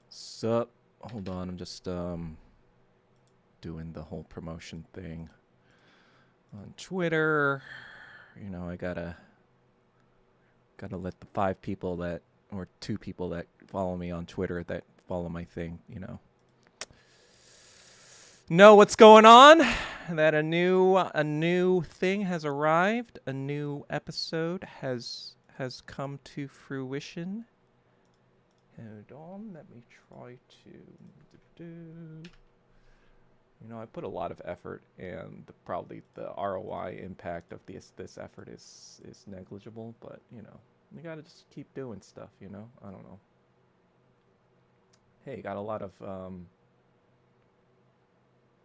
Sup? Hold on, I'm just doing the whole promotion thing on Twitter. You know, I gotta let the 5 people that, or 2 people that follow me on Twitter that follow my thing, you know what's going on. That a new thing has arrived. A new episode has come to fruition. Hold on, let me try to. You know, I put a lot of effort, and probably the ROI impact of this effort is negligible. But you know, you gotta just keep doing stuff. You know, I don't know. Hey, got a lot of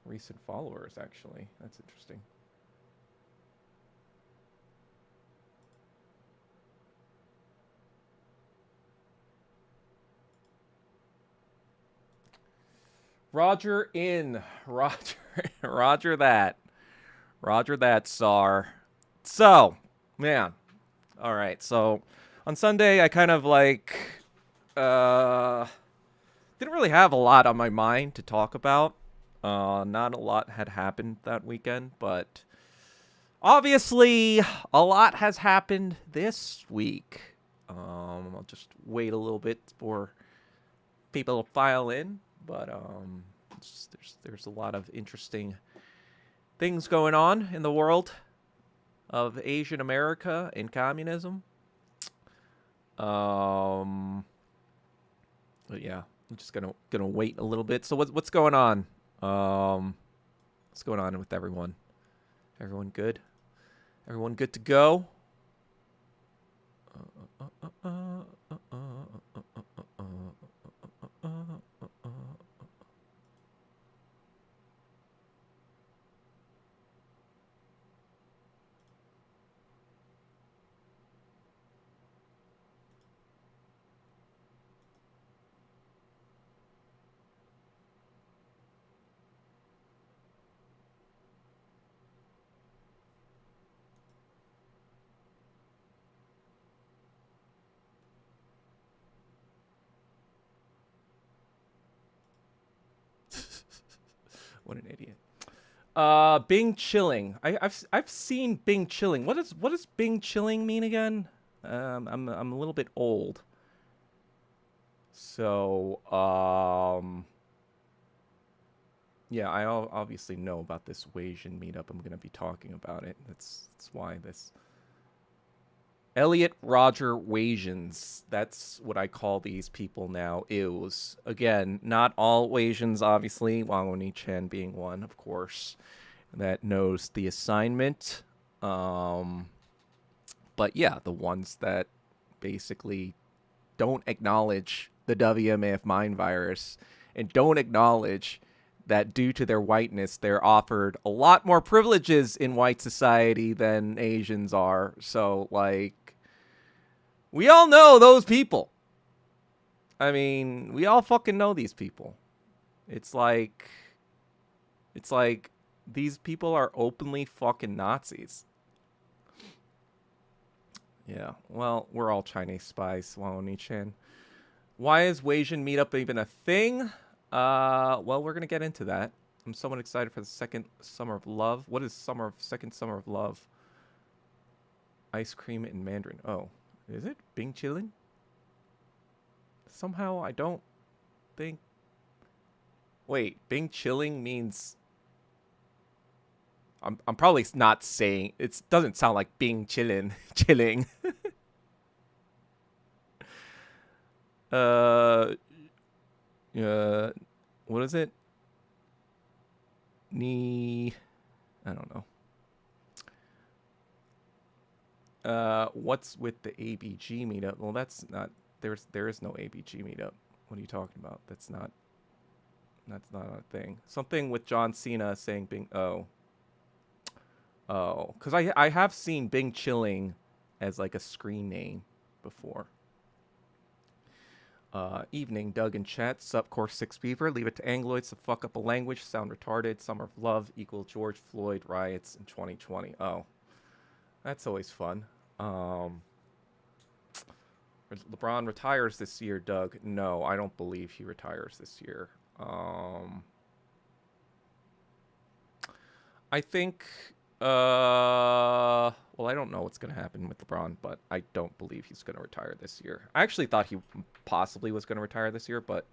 recent followers actually. That's interesting. Rodger in. Rodger that. Rodger that, Czar. So, man. All right. So, on Sunday, I kind of like didn't really have a lot on my mind to talk about. Not a lot had happened that weekend, but obviously a lot has happened this week. I'll just wait a little bit for people to file in. But there's a lot of interesting things going on in the world of Asian America and communism. But yeah, I'm just gonna wait a little bit. So what's going on? What's going on with everyone? Everyone good? Everyone good to go? What an idiot. Bing chilling. I've seen Bing chilling. What does Bing chilling mean again? I'm a little bit old. So, yeah, I obviously know about this Wasian meetup. I'm gonna be talking about it. That's why this Elliot, Rodger, Wasians. That's what I call these people now. Is again, not all Wasians, obviously. Wang Chen being one, of course, that knows the assignment. But yeah, the ones that basically don't acknowledge the WMAF mind virus and don't acknowledge that due to their whiteness, they're offered a lot more privileges in white society than Asians are. So, like, we all know those people. I mean, we all fucking know these people. It's like these people are openly fucking Nazis. Yeah, well, we're all Chinese spies, Wang Chen. Why is Wasian meetup even a thing? Well, we're gonna get into that. I'm somewhat excited for the second summer of love. What is second summer of love? Ice cream in Mandarin. Oh, is it Bing chilling? Somehow I don't think. Wait, Bing chilling means. I'm probably not saying. It doesn't sound like Bing chilling. Chilling. What is it? I don't know. What's with the ABG meetup? Well, that's not. There is no ABG meetup. What are you talking about? That's not a thing. Something with John Cena saying Bing. Oh. Oh, because I have seen Bing Chilling as like a screen name before. Evening, Doug and chat. Sup, Course 6 Beaver. Leave it to Angloids to fuck up a language. Sound retarded. Summer of Love equal George Floyd riots in 2020. Oh, that's always fun. LeBron retires this year, Doug. No, I don't believe he retires this year. I think, well, I don't know what's going to happen with LeBron, but I don't believe he's going to retire this year. I actually thought he possibly was going to retire this year, but,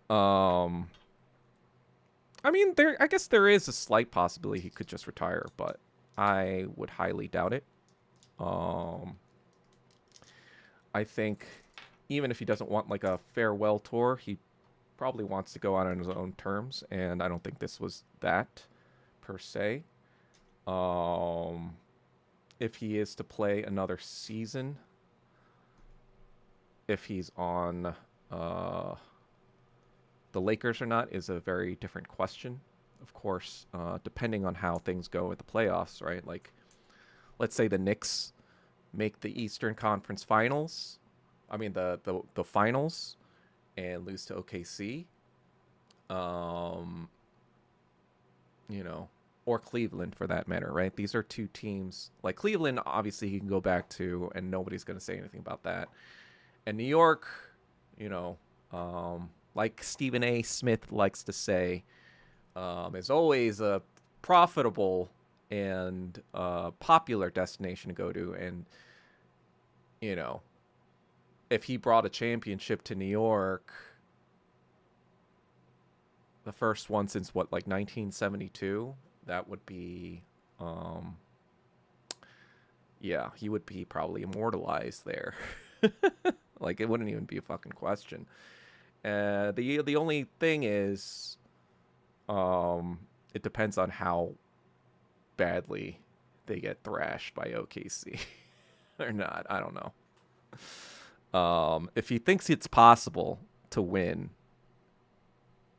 I mean, I guess there is a slight possibility he could just retire, but I would highly doubt it. I think even if he doesn't want like a farewell tour, he probably wants to go out on his own terms, and I don't think this was that per se. If he is to play another season, if he's on the Lakers or not is a very different question. Of course, depending on how things go at the playoffs, right? Like, let's say the Knicks make the Eastern Conference Finals. I mean, the finals, and lose to OKC. You know, or Cleveland for that matter, right? These are two teams. Like Cleveland, obviously he can go back to, and nobody's going to say anything about that. And New York, you know, like Stephen A. Smith likes to say, is always a profitable and popular destination to go to. And, you know, if he brought a championship to New York, the first one since what, like 1972, that would be, yeah, he would be probably immortalized there. Like, it wouldn't even be a fucking question. The only thing is, it depends on how badly they get thrashed by OKC or not. I don't know. If he thinks it's possible to win,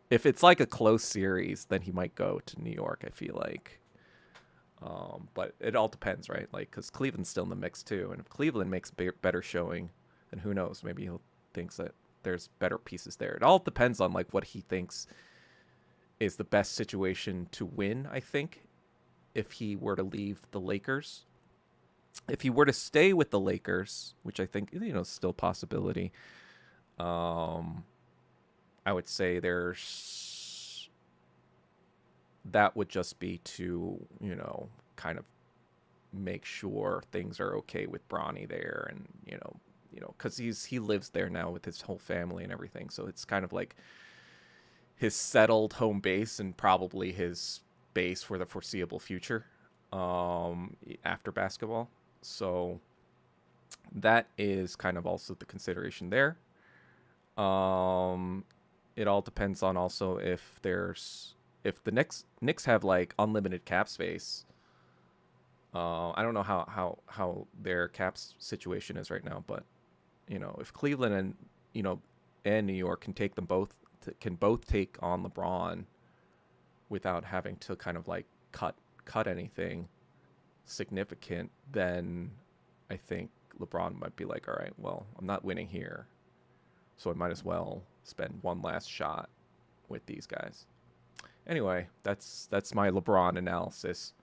if it's like a close series, then he might go to New York, I feel like. But it all depends, right? Like, because Cleveland's still in the mix too, and if Cleveland makes better showing, then who knows? Maybe he'll thinks that there's better pieces there. It all depends on like what he thinks is the best situation to win, I think, if he were to leave the Lakers. If he were to stay with the Lakers, which I think, you know, is still a possibility, I would say that would just be to, you know, kind of make sure things are okay with Bronny there, and you know, because he lives there now with his whole family and everything, so it's kind of like his settled home base and probably his base for the foreseeable future after basketball. So that is kind of also the consideration there. It all depends on also if the Knicks have like unlimited cap space. I don't know how their cap situation is right now, but you know, if Cleveland and, you know, and New York can take them both take on LeBron without having to kind of like cut anything significant, then I think LeBron might be like, all right, well, I'm not winning here, so I might as well spend one last shot with these guys. Anyway, that's my LeBron analysis.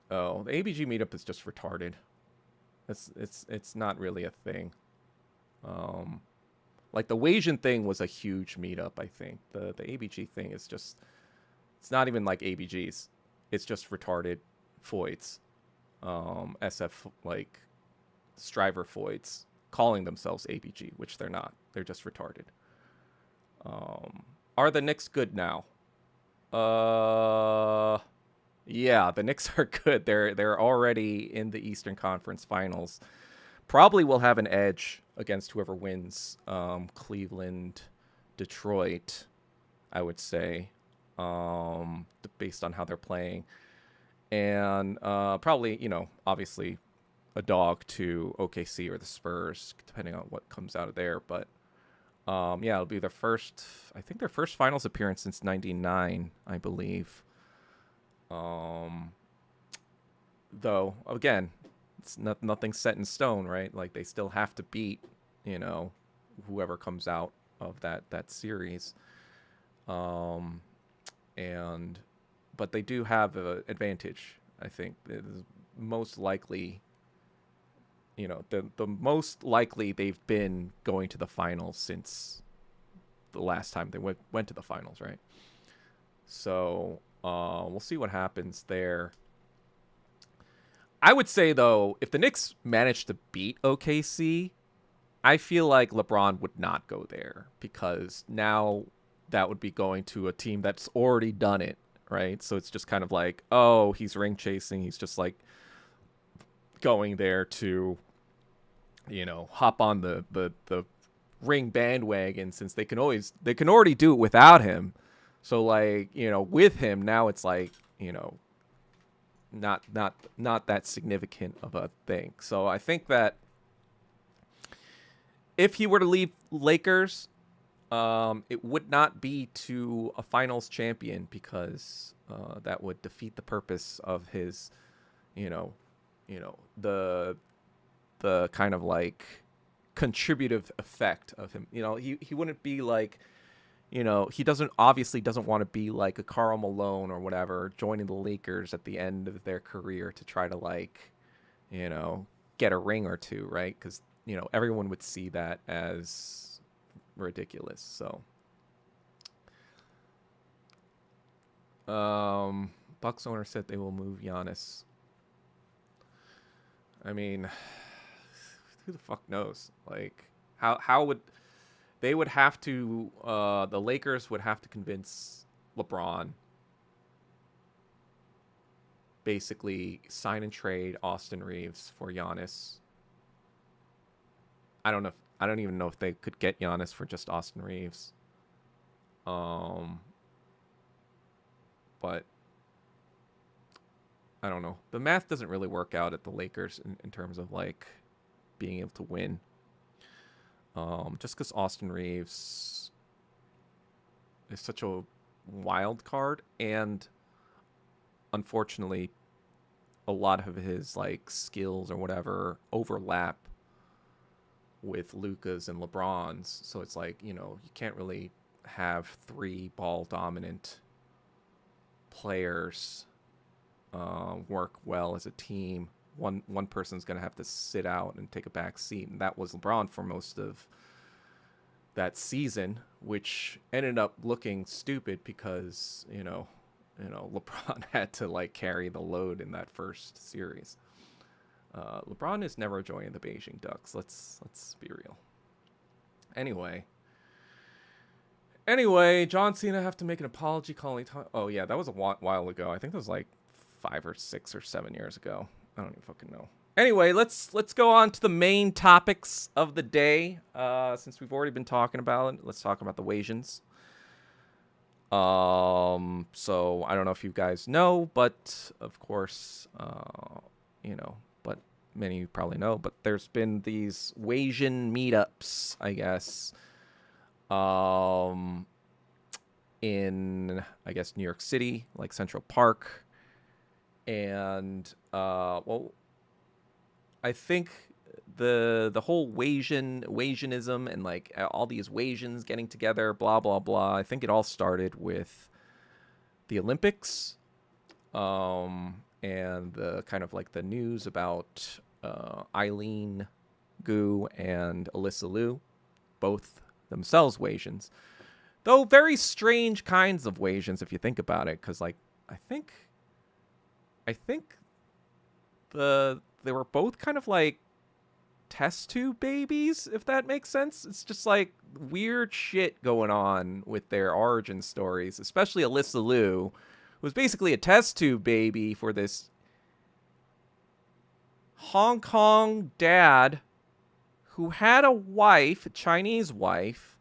Oh, the ABG meetup is just retarded. It's not really a thing. Like the Wasian thing was a huge meetup, I think. The ABG thing is just, it's not even like ABGs. It's just retarded foids. SF, like, striver foids calling themselves ABG, which they're not. They're just retarded. Are the Knicks good now? Yeah, the Knicks are good. They're already in the Eastern Conference Finals. Probably will have an edge against whoever wins, Cleveland, Detroit, I would say, based on how they're playing. And probably, you know, obviously a dog to OKC or the Spurs, depending on what comes out of there. But Yeah, it'll be their first. I think their first finals appearance since '99, I believe. Um, though again, it's nothing set in stone, right? Like they still have to beat, you know, whoever comes out of that series. Um, and but they do have an advantage. I think it is most likely, the most likely they've been going to the finals since the last time they went to the finals, right? So we'll see what happens there. I would say though, if the Knicks managed to beat OKC, I feel like LeBron would not go there because now that would be going to a team that's already done it, right? So it's just kind of like, oh, he's ring chasing. He's just like going there to, hop on the ring bandwagon since they can already do it without him. So like, with him now it's like, not that significant of a thing. So I think that if he were to leave Lakers, it would not be to a finals champion because that would defeat the purpose of his, the kind of like contributive effect of him. He wouldn't be like, he doesn't want to be like a Karl Malone or whatever, joining the Lakers at the end of their career to try to like, get a ring or two, right? Because everyone would see that as ridiculous. So, Bucks owner said they will move Giannis. I mean, who the fuck knows? Like, how would they would have to? The Lakers would have to convince LeBron, basically sign and trade Austin Reeves for Giannis. I don't even know if they could get Giannis for just Austin Reeves. But I don't know. The math doesn't really work out at the Lakers in terms of like being able to win. Just because Austin Reeves is such a wild card, and unfortunately, a lot of his like skills or whatever overlap with Luka's and LeBron's. So it's like, you can't really have three ball dominant players work well as a team. One person's going to have to sit out and take a back seat, and that was LeBron for most of that season, which ended up looking stupid because LeBron had to like carry the load in that first series. LeBron is never joining the Beijing Ducks. Let's be real. Anyway, John Cena have to make an apology calling time. Oh yeah, that was a while ago. I think that was like 5 or 6 or 7 years ago. I don't even fucking know. Anyway, let's go on to the main topics of the day. Since we've already been talking about it, let's talk about the Wasians. So I don't know if you guys know, but of course, but many of you probably know, but there's been these Wasian meetups, I guess, in, I guess, New York City, like Central Park. And, I think the whole Wasianism and like all these Wasians getting together, blah, blah, blah. I think it all started with the Olympics, and the kind of like the news about Eileen Gu and Alyssa Liu, both themselves Wasians, though very strange kinds of Wasians if you think about it, because like I think they were both kind of like test tube babies, if that makes sense. It's just like weird shit going on with their origin stories, especially Alyssa Liu, who was basically a test tube baby for this Hong Kong dad who had a wife, a Chinese wife,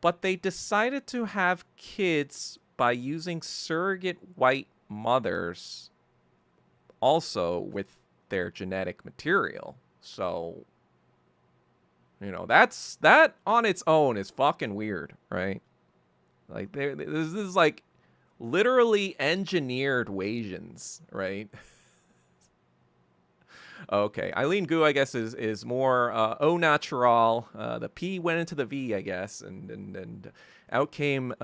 but they decided to have kids by using surrogate white mothers also with their genetic material. So You know, that on its own is fucking weird, right? Like this is like literally engineered Wasians, right? Okay, Eileen Gu, I guess, is more au natural. The P went into the V, I guess, and out came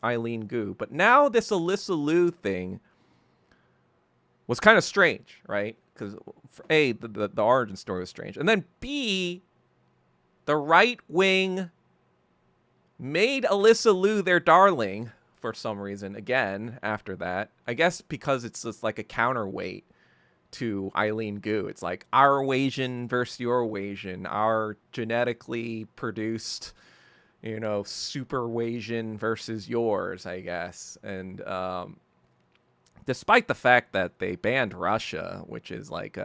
Eileen Gu. But now this Alyssa Liu thing was kind of strange, right? Because A, the origin story was strange, and then B, the right wing made Alyssa Liu their darling for some reason. Again, after that, I guess because it's just like a counterweight to Eileen Gu. It's like our Wasian versus your Wasian, our genetically produced, you know, super Wasian versus yours, I guess. And despite the fact that they banned Russia, which is like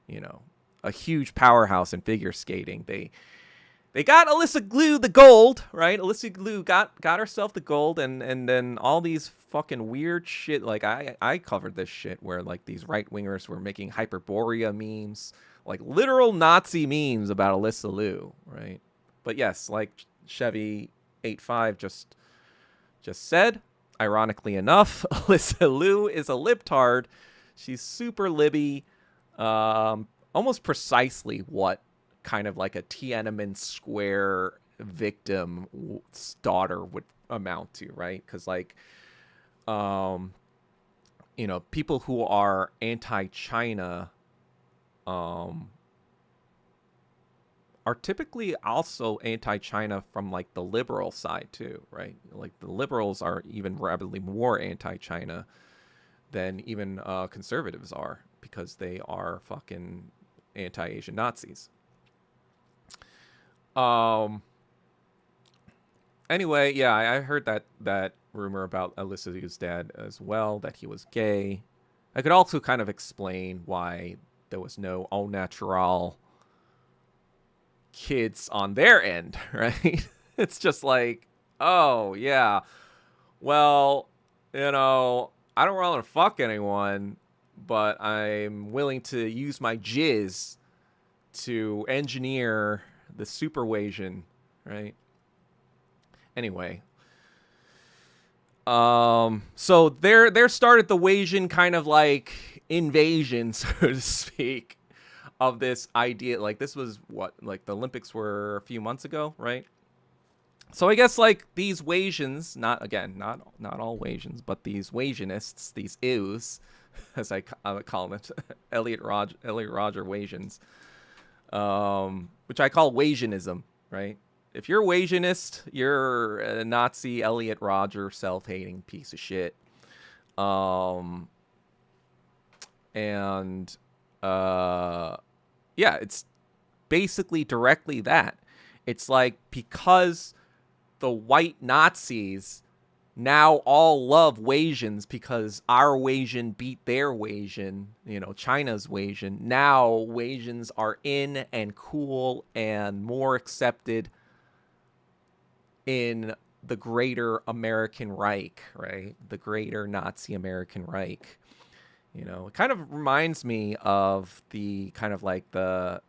you know, a huge powerhouse in figure skating, they got Alyssa Liu the gold, right? Alyssa Liu got herself the gold, and then all these fucking weird shit. Like I covered this shit where like these right wingers were making Hyperborea memes, like literal Nazi memes about Alyssa Liu, right? But yes, like Chevy 85 just said, ironically enough, Alyssa Liu is a libtard. She's super libby, almost precisely what kind of like a Tiananmen Square victim's daughter would amount to, right? Because like, you know, people who are anti-China, are typically also anti-China from like the liberal side too, right? Like the liberals are even rapidly more anti-China than even conservatives are, because they are fucking anti-Asian Nazis. Anyway, yeah, I heard that rumor about Alyssa Liu's dad as well, that he was gay. I could also kind of explain why there was no au natural kids on their end, right? It's just like, oh yeah, well, you know, I don't want to fuck anyone, but I'm willing to use my jizz to engineer the super Wasian, right? Anyway, so there started the Wasian kind of like invasion, so to speak, of this idea. Like this was what, like the Olympics were a few months ago, right? So I guess like these Wasians, not all Wasians, but these Wasianists, these ews, as I would call them, Elliot Rodger Wasians, which I call Wasianism, right? If you're a Wasianist, you're a Nazi Elliot Rodger self-hating piece of shit. And yeah, it's basically directly that. It's like, because the white Nazis now all love Wasians because our Wasian beat their Wasian, you know, China's Wasian. Now Wasians are in and cool and more accepted in the greater American Reich, right? The greater Nazi American Reich. You know, it kind of reminds me of the kind of like the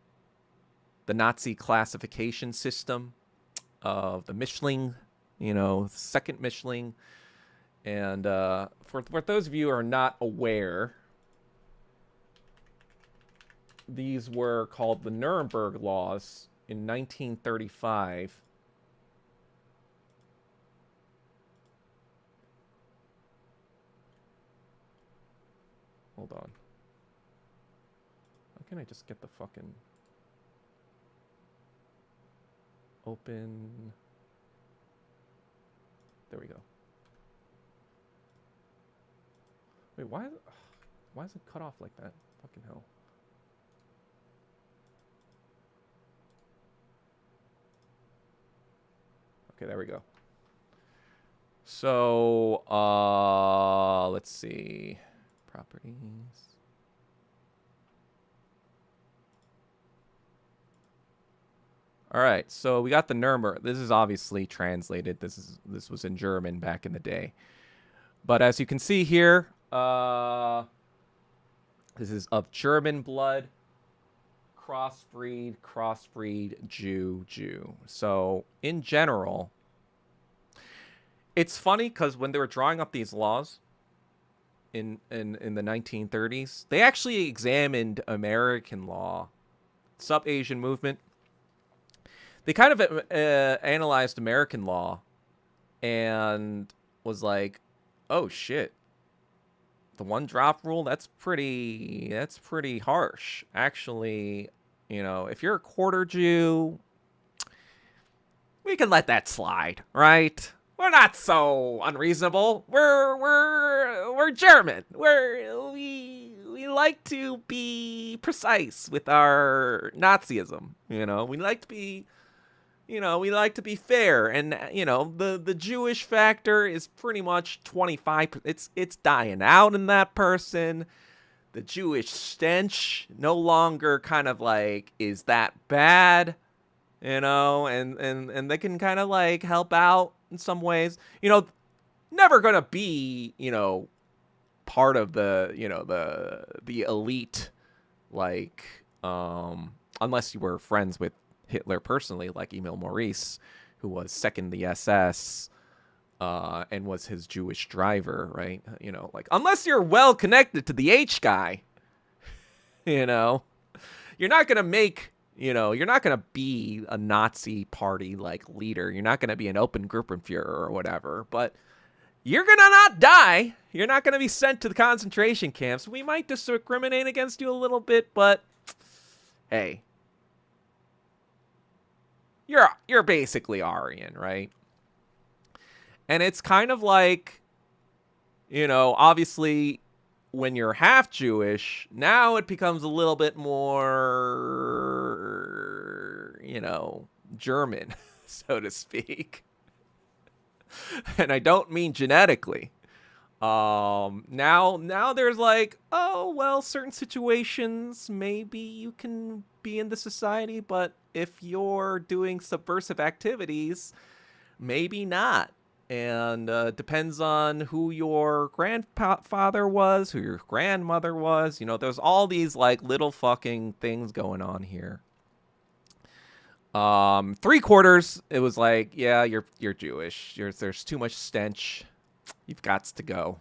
Nazi classification system of the Michelin, you know, second Michelin. And for those of you who are not aware, these were called the Nuremberg Laws in 1935. Hold on. How can I just get the fucking open? There we go. Wait, why is it cut off like that? Fucking hell. Okay, there we go. So, let's see. Properties. All right, so we got the Nuremberg. This is obviously translated. This was in German back in the day. But as you can see here, this is of German blood, crossbreed, Jew. So in general, it's funny because when they were drawing up these laws in the 1930s, they actually examined American law, sub-Asian movement. They kind of analyzed American law and was like, oh shit, the one drop rule, that's pretty harsh. Actually, you know, if you're a quarter Jew, we can let that slide, right? We're not so unreasonable. We're German. We like to be precise with our Nazism. You know, we like to be fair, and you know, the Jewish factor is pretty much 25%. It's dying out in that person. The Jewish stench no longer kind of like is that bad, you know, and they can kind of like help out in some ways. You know, never gonna be, you know, part of the, you know, the elite, like unless you were friends with Hitler personally, like Emil Maurice, who was second the SS and was his Jewish driver, right? You know, like, unless you're well connected to the H guy, you know, you're not going to make, you know, you're not going to be a Nazi party, like, leader. You're not going to be an open Gruppenführer or whatever, but you're going to not die. You're not going to be sent to the concentration camps. We might discriminate against you a little bit, but hey, you're basically Aryan, right? And it's kind of like, you know, obviously when you're half Jewish, now it becomes a little bit more, you know, German, so to speak. And I don't mean genetically. Now there's like, oh, well, certain situations, maybe you can be in the society, but if you're doing subversive activities, maybe not. And depends on who your grandfather was, who your grandmother was. You know, there's all these like little fucking things going on here. 3/4, it was like, yeah, you're Jewish. There's too much stench. You've got to go.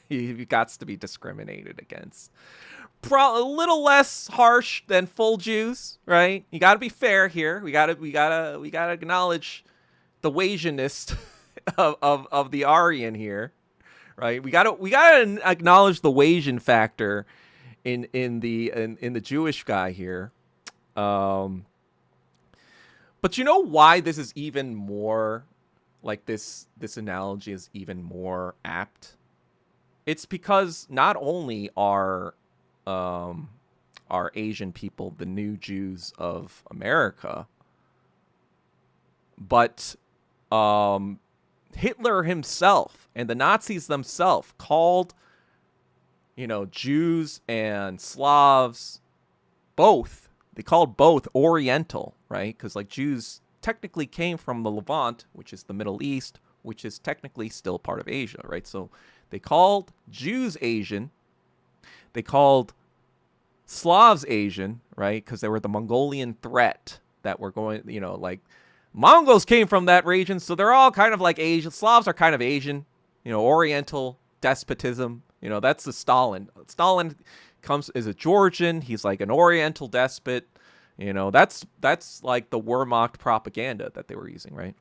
You've got to be discriminated against. A little less harsh than full Jews, right? You got to be fair here. We gotta acknowledge the Wasianist of the Aryan here, right? We gotta acknowledge the Wasian factor in the Jewish guy here. But you know why this is even more like this analogy is even more apt? It's because not only are Asian people the new Jews of America, but Hitler himself and the Nazis themselves called, you know, Jews and Slavs both. They called both Oriental, right? Because like Jews technically came from the Levant, which is the Middle East, which is technically still part of Asia, right? So they called Jews Asian. They called Slavs Asian, right? Because they were the Mongolian threat that were going, you know, like Mongols came from that region. So they're all kind of like Asian. Slavs are kind of Asian, you know, Oriental despotism. You know, that's the Stalin. Stalin is a Georgian. He's like an Oriental despot. You know, that's like the Wehrmacht propaganda that they were using, right?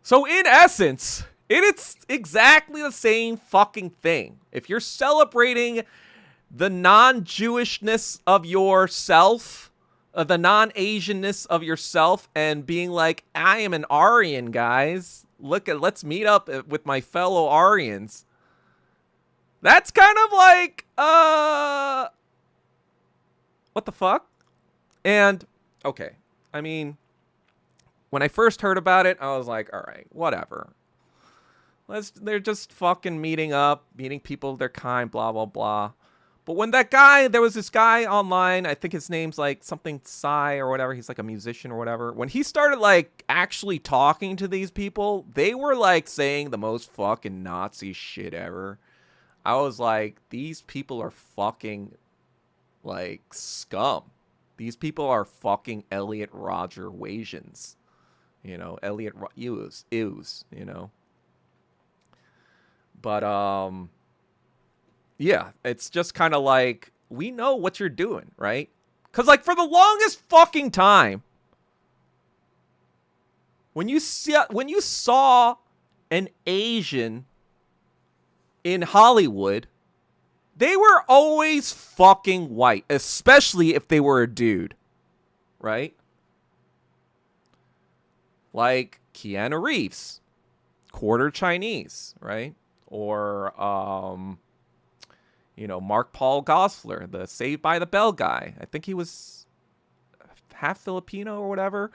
So in essence, it's exactly the same fucking thing. If you're celebrating the non-Jewishness of yourself, the non-Asianness of yourself, and being like, I am an Aryan, guys. Let's meet up with my fellow Aryans. That's kind of like, what the fuck? And, okay, I mean, when I first heard about it, I was like, all right, whatever. They're just fucking meeting people of their kind, blah, blah, blah. But when there was this guy online, I think his name's like something Psy or whatever. He's like a musician or whatever. When he started like actually talking to these people, they were like saying the most fucking Nazi shit ever. I was like, these people are fucking Like, scum. These people are fucking Elliot, Rodger, Wasians. You know, Elliot, ews, you know. But, yeah, it's just kind of like, we know what you're doing, right? Because, like, for the longest fucking time, when you saw an Asian in Hollywood, they were always fucking white, especially if they were a dude, right? Like Keanu Reeves, quarter Chinese, right? Or, you know, Mark Paul Gosselaar, the Saved by the Bell guy. I think he was half Filipino or whatever.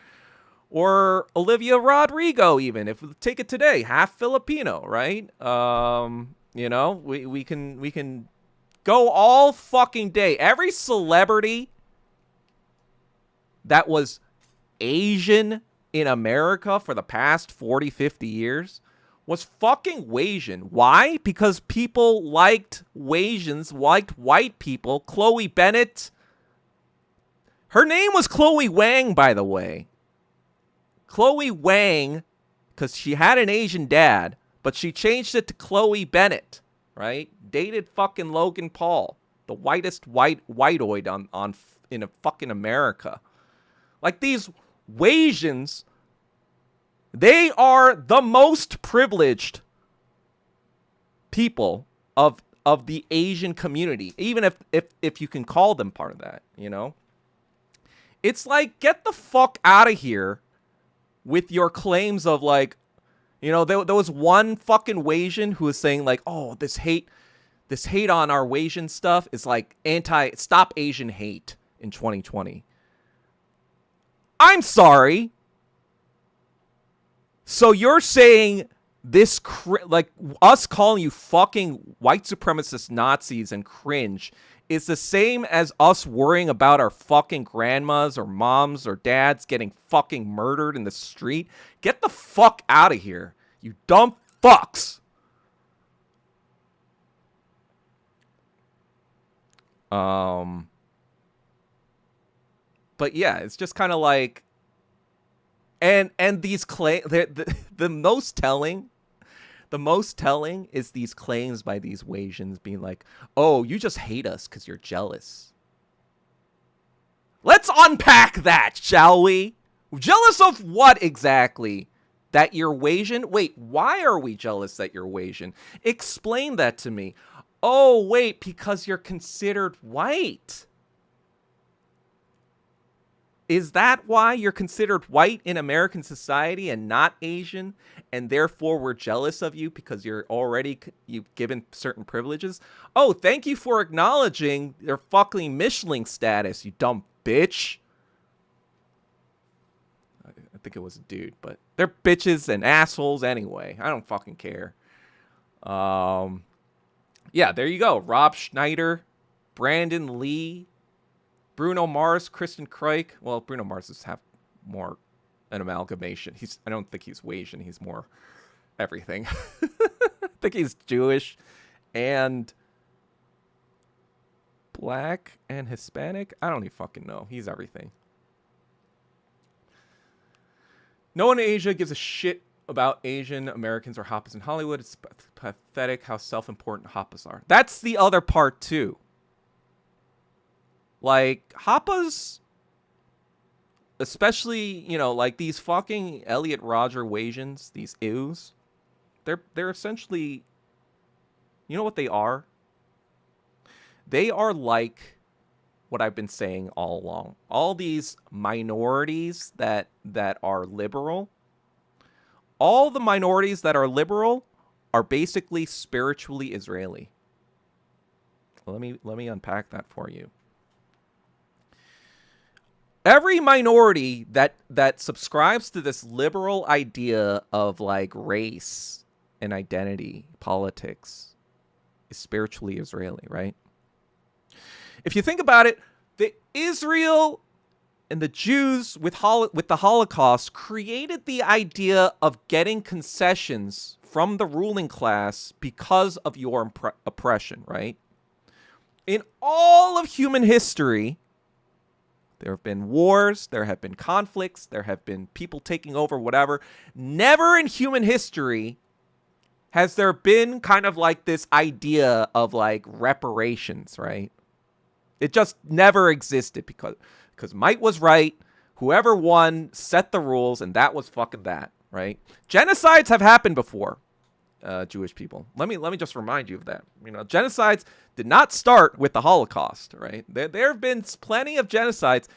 Or Olivia Rodrigo, even if we take it today, half Filipino, right? You know, we can go all fucking day. Every celebrity that was Asian in America for the past 40, 50 years was fucking Wasian. Why? Because people liked Wasians, liked white people. Chloe Bennett. Her name was Chloe Wang, by the way. Chloe Wang, because she had an Asian dad, but she changed it to Chloe Bennett, right? Dated fucking Logan Paul, the whitest whiteoid on in a fucking America. Like, these Wasians, they are the most privileged people of the Asian community, even if you can call them part of that, you know? It's like, get the fuck out of here with your claims of, like, you know, there was one fucking Wasian who was saying, like, oh, this hate on our Wasian stuff is like stop Asian hate in 2020. I'm sorry. So you're saying this, like, us calling you fucking white supremacist Nazis and cringe is the same as us worrying about our fucking grandmas or moms or dads getting fucking murdered in the street? Get the fuck out of here, you dumb fucks. But yeah, it's just kind of like, and these claims, the most telling is these claims by these Wasians being like, oh, you just hate us because you're jealous. Let's unpack that, shall we? Jealous of what exactly? That you're Wasian? Wait, why are we jealous that you're Wasian? Explain that to me. Oh, wait, because you're considered white. Is that why you're considered white in American society and not Asian, and therefore we're jealous of you because you've given certain privileges? Oh, thank you for acknowledging their fucking Michelin status, you dumb bitch. I think it was a dude, but they're bitches and assholes anyway. I don't fucking care. Yeah, there you go. Rob Schneider, Brandon Lee, Bruno Mars, Kristen Kreuk. Well, Bruno Mars is more an amalgamation. I don't think he's Wasian. He's more everything. I think he's Jewish and black and Hispanic. I don't even fucking know. He's everything. No one in Asia gives a shit about Asian Americans or Happas in Hollywood. It's pathetic how self-important Happas are. That's the other part, too. Like, Happas, especially, you know, like these fucking Elliot, Rodger, Wasians, these ews, they're essentially, you know what they are? They are like what I've been saying all along. All these minorities that are liberal, all the minorities that are liberal are basically spiritually Israeli. Let me unpack that for you. Every minority that subscribes to this liberal idea of, like, race and identity politics is spiritually Israeli, right? If you think about it, the Israel and the Jews with the Holocaust created the idea of getting concessions from the ruling class because of your oppression, right? In all of human history, there have been wars, there have been conflicts, there have been people taking over, whatever. Never in human history has there been kind of like this idea of like reparations, right? It just never existed because might was right. Whoever won set the rules, and that was fucking that, right? Genocides have happened before, Jewish people. Let me just remind you of that. You know, genocides did not start with the Holocaust, right? There have been plenty of genocides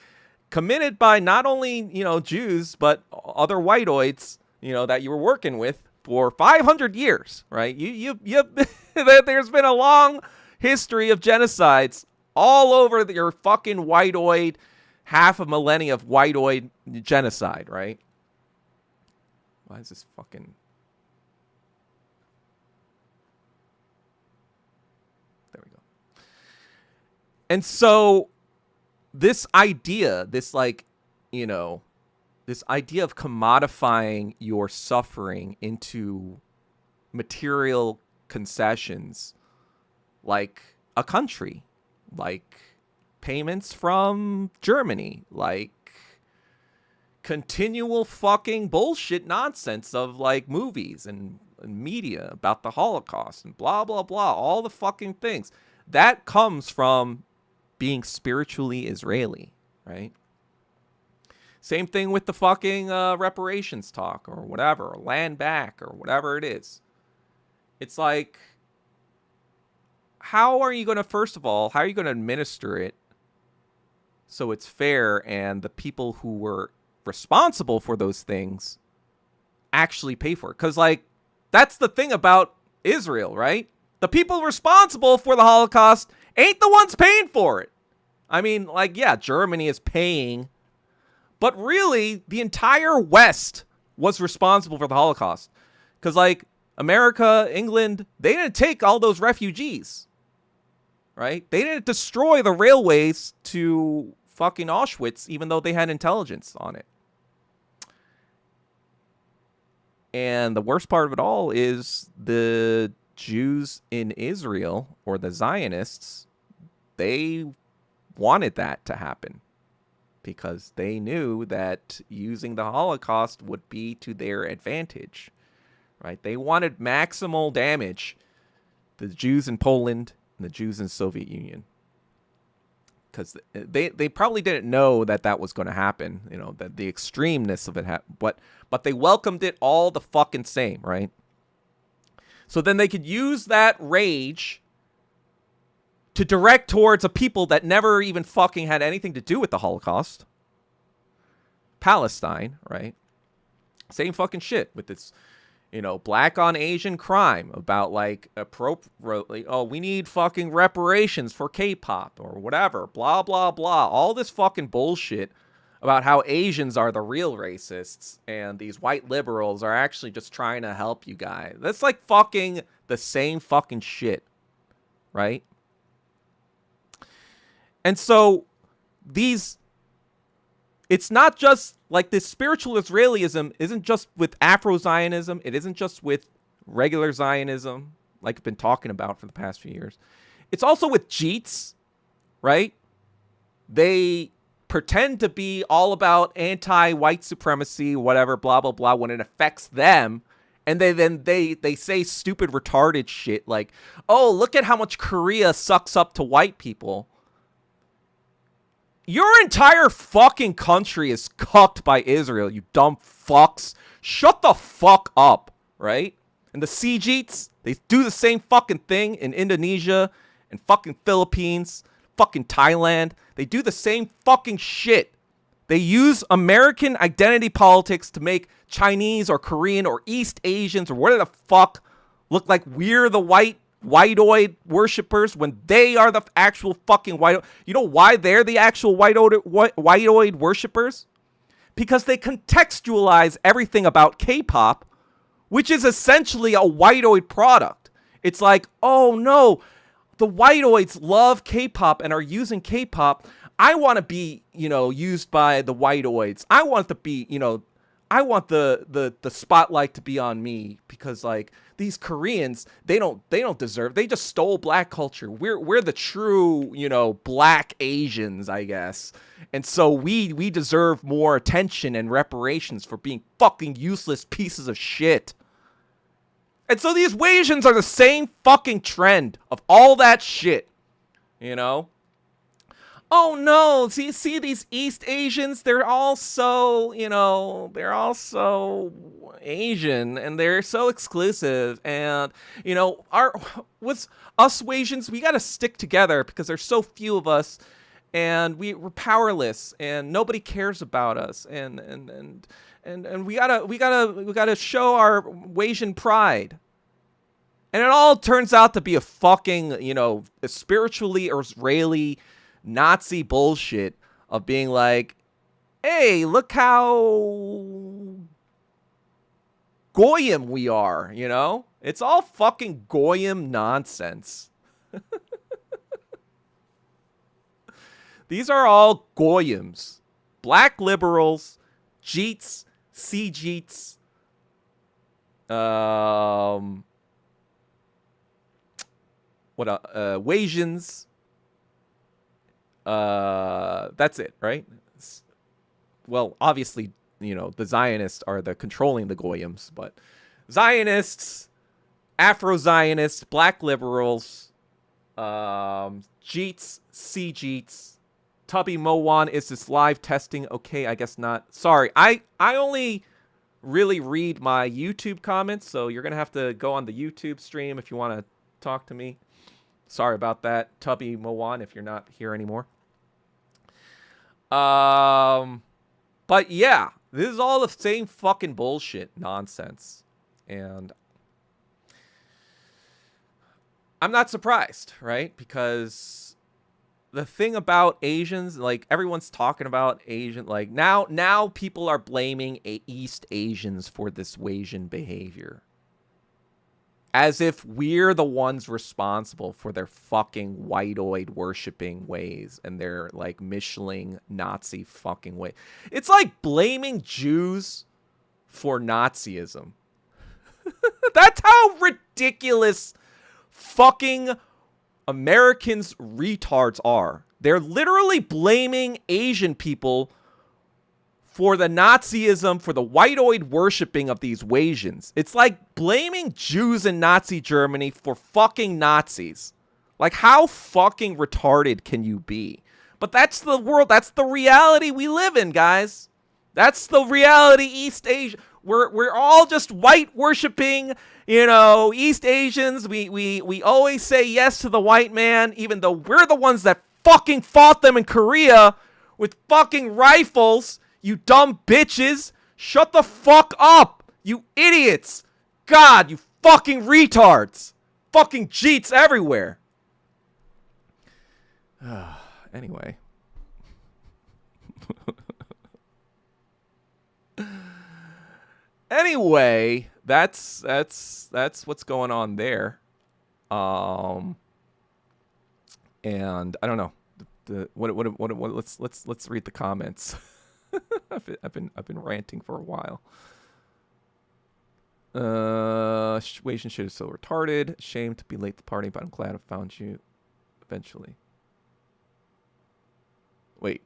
committed by not only, you know, Jews, but other whiteoids, you know, that you were working with for 500 years, right? There's been a long history of genocides all over your fucking whiteoid, half a millennia of whiteoid genocide, right? Why is this fucking... There we go. And so this idea, this like, you know, this idea of commodifying your suffering into material concessions, like a country, like payments from Germany, like continual fucking bullshit nonsense of like movies and media about the Holocaust and blah, blah, blah, all the fucking things. That comes from being spiritually Israeli, right? Same thing with the fucking reparations talk or whatever, or land back or whatever it is. It's like, how are you going to, first of all, how are you going to administer it so it's fair and the people who were responsible for those things actually pay for it? Because, like, that's the thing about Israel, right? The people responsible for the Holocaust ain't the ones paying for it. I mean, like, yeah, Germany is paying, but really, the entire West was responsible for the Holocaust. Because, like, America, England, they didn't take all those refugees, right? They didn't destroy the railways to fucking Auschwitz, even though they had intelligence on it. And the worst part of it all is the Jews in Israel, or the Zionists, they wanted that to happen because they knew that using the Holocaust would be to their advantage, right? They wanted maximal damage to the Jews in Poland and the Jews in the Soviet Union, because they probably didn't know that that was going to happen, you know, that the extremeness of it, but they welcomed it all the fucking same, right? So then they could use that rage to direct towards a people that never even fucking had anything to do with the Holocaust. Palestine, right? Same fucking shit with this, you know, black on Asian crime about like appropriately, oh, we need fucking reparations for K-pop or whatever, blah, blah, blah. All this fucking bullshit about how Asians are the real racists and these white liberals are actually just trying to help you guys. That's like fucking the same fucking shit, right? And so these, it's not just like this spiritual Israelism isn't just with Afro-Zionism. It isn't just with regular Zionism, like I've been talking about for the past few years. It's also with Jeets, right? They pretend to be all about anti-white supremacy, whatever, blah, blah, blah, when it affects them. And they say stupid, retarded shit like, oh, look at how much Korea sucks up to white people. Your entire fucking country is cucked by Israel, you dumb fucks. Shut the fuck up, right? And the Seajeets, they do the same fucking thing in Indonesia and fucking Philippines, fucking Thailand. They do the same fucking shit. They use American identity politics to make Chinese or Korean or East Asians or whatever the fuck look like we're the whiteoid worshippers when they are the actual fucking white. You know why they're the actual whiteoid worshippers? Because they contextualize everything about K-pop, which is essentially a whiteoid product. It's like, oh no, the whiteoids love K-pop and are using K-pop. I want to be, you know, used by the whiteoids. I want to be, you know, I want the spotlight to be on me because like these Koreans, they don't deserve. They just stole black culture. We're the true, black Asians, I guess. And so we deserve more attention and reparations for being fucking useless pieces of shit. And so these Wasians are the same fucking trend of all that shit. Oh no, see these East Asians, they're all so, they're all so Asian and they're so exclusive. And, with us Wasians, we got to stick together because there's so few of us and we're powerless and nobody cares about us. And we gotta show our Wasian pride. And it all turns out to be a fucking, a spiritually Israeli Nazi bullshit of being like, hey, look how goyim we are, It's all fucking goyim nonsense. These are all goyims. Black liberals, Jeets, C-Jeets, Wasians. That's it, right? Well, obviously, the Zionists are controlling the goyim, but Zionists, Afro-Zionists, black liberals, Jeets, C-Jeets, Tubby Mowan, is this live testing? Okay, I guess not. Sorry, I only really read my YouTube comments, so you're going to have to go on the YouTube stream if you want to talk to me. Sorry about that, Tubby Mowan, if you're not here anymore. But yeah, this is all the same fucking bullshit nonsense. And I'm not surprised, right? Because the thing about Asians, like everyone's talking about Asian, like now people are blaming East Asians for this Wasian behavior. As if we're the ones responsible for their fucking whiteoid worshipping ways and their like Michelin Nazi fucking way. It's like blaming Jews for Nazism. That's how ridiculous fucking Americans retards are. They're literally blaming Asian people for the Nazism, for the whiteoid worshipping of these Wasians. It's like blaming Jews in Nazi Germany for fucking Nazis. Like, how fucking retarded can you be? But that's the world. That's the reality we live in, guys. That's the reality East Asia. We're all just white worshipping, East Asians. We always say yes to the white man, even though we're the ones that fucking fought them in Korea with fucking rifles. You dumb bitches. Shut the fuck up. You idiots. God, you fucking retards. Fucking Jeets everywhere. Anyway. Anyway, that's what's going on there. And I don't know. Let's read the comments. I've been ranting for a while. Wasian shit is so retarded. Shame to be late to the party, but I'm glad I found you eventually. Wait.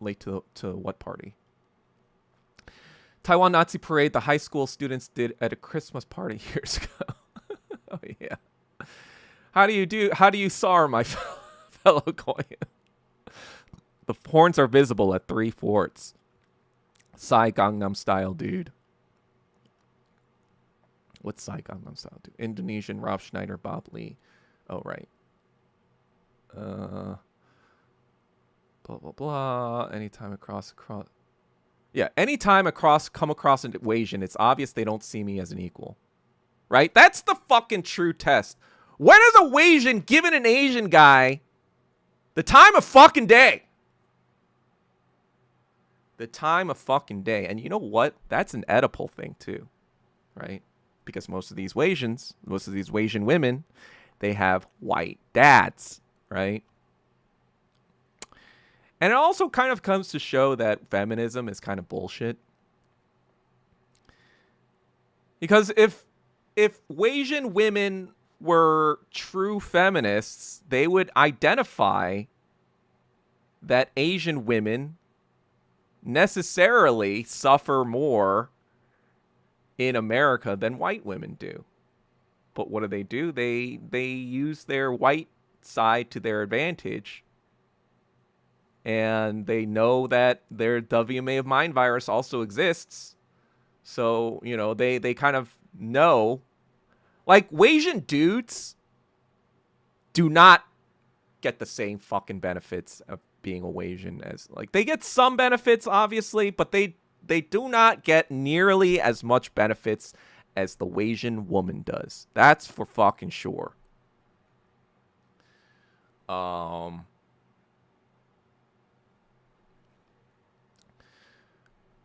Late to what party? Taiwan Nazi parade the high school students did at a Christmas party years ago. Oh yeah. How do you SAR, my fellow Goyim? The horns are visible at 3 forts. Psy Gangnam Style, dude. What's Psy Gangnam Style, dude? Indonesian, Rob Schneider, Bob Lee. Oh, right. Blah, blah, blah. Anytime across. Yeah, anytime come across an Asian, it's obvious they don't see me as an equal. Right? That's the fucking true test. When is a Wasian giving an Asian guy the time of fucking day? The time of fucking day. And you know what? That's an Oedipal thing too. Right? Because most of these Wasian women, they have white dads. Right? And it also kind of comes to show that feminism is kind of bullshit. Because if Wasian women were true feminists, they would identify that Asian women necessarily suffer more in America than white women do. But what do? They use their white side to their advantage. And they know that their WMA of mind virus also exists. So, you know, they kind of know. Like, Wasian dudes do not get the same fucking benefits of being a Wasian as, like, they get some benefits, obviously, but they do not get nearly as much benefits as the Wasian woman does. That's for fucking sure.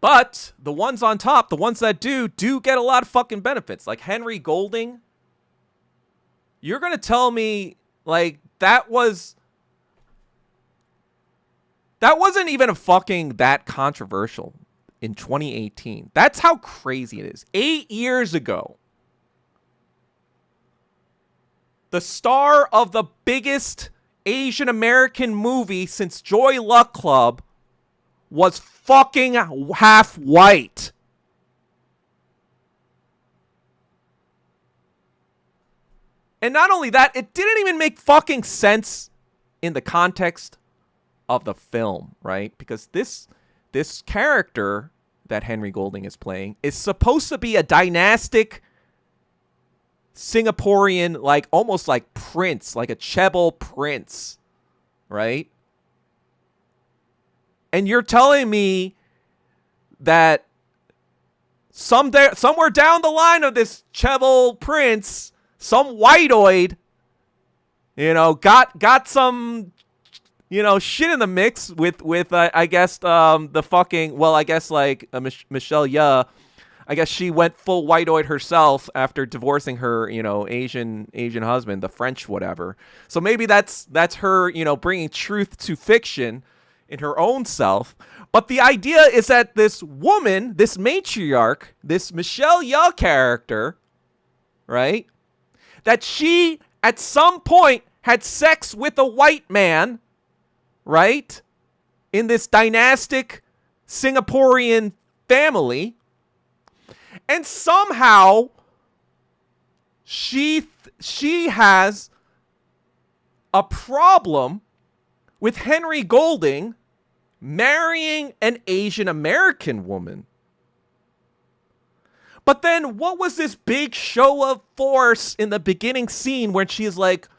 But the ones on top, the ones that do get a lot of fucking benefits. Like Henry Golding. You're going to tell me, like, that wasn't even a fucking that controversial in 2018. That's how crazy it is. 8 years ago, the star of the biggest Asian American movie since Joy Luck Club was fucking half white. And not only that, it didn't even make fucking sense in the context of the film, right? Because this character that Henry Golding is playing is supposed to be a dynastic Singaporean, like almost like prince, like a Chebol prince, right? And you're telling me that somewhere down the line of this Chebol prince, some whiteoid, you know, got some, you know, shit in the mix with I guess the fucking, well, I guess like Michelle Yeoh, I guess she went full whiteoid herself after divorcing her, you know, Asian husband, the French whatever. So maybe that's her, you know, bringing truth to fiction in her own self. But the idea is that this woman, this matriarch, this Michelle Yeoh character, right, that she at some point had sex with a white man, right, in this dynastic Singaporean family, and somehow she has a problem with Henry Golding marrying an Asian American woman. But then what was this big show of force in the beginning scene when she's like,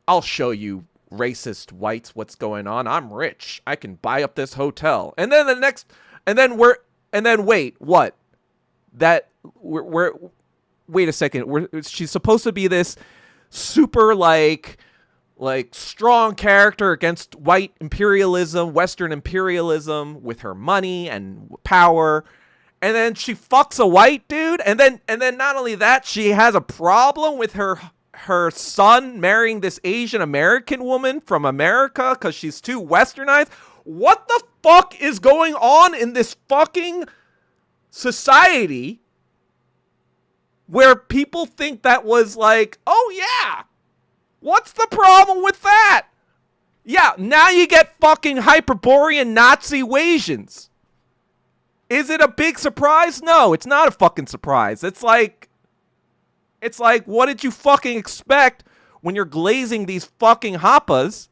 I'll show you racist whites what's going on. I'm rich. I can buy up this hotel. And then wait, what? Wait a second. She's supposed to be this super like strong character against white imperialism, Western imperialism with her money and power. And then she fucks a white dude. And then not only that, she has a problem with her son marrying this Asian American woman from America because she's too westernized. What the fuck is going on in this fucking society where people think that was like, oh yeah, what's the problem with that? Yeah, now you get fucking Hyperborean Nazi Wasians. Is it a big surprise? No, it's not a fucking surprise. It's like, what did you fucking expect when you're glazing these fucking happas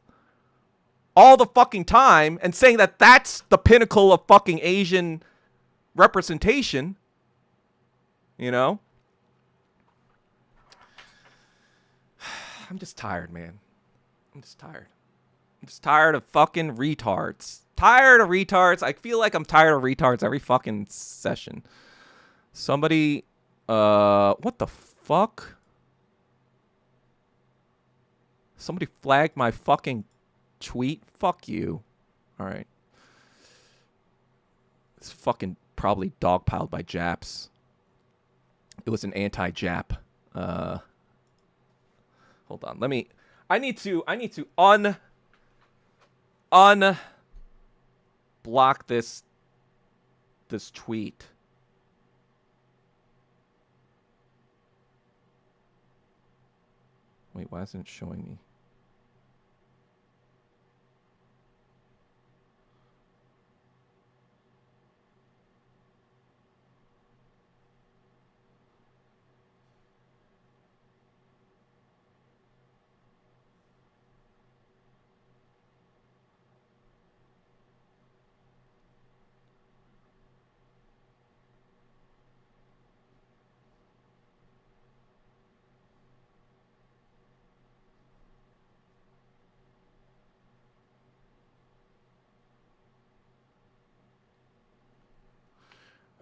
all the fucking time and saying that that's the pinnacle of fucking Asian representation? You know? I'm just tired, man. I'm just tired of fucking retards. Tired of retards. I feel like I'm tired of retards every fucking session. Somebody, what the fuck? Somebody flagged my fucking tweet. Fuck you. All right. It's fucking probably dogpiled by Japs. It was an anti-Jap. Hold on. I need to block this tweet. Wait, why isn't it showing me?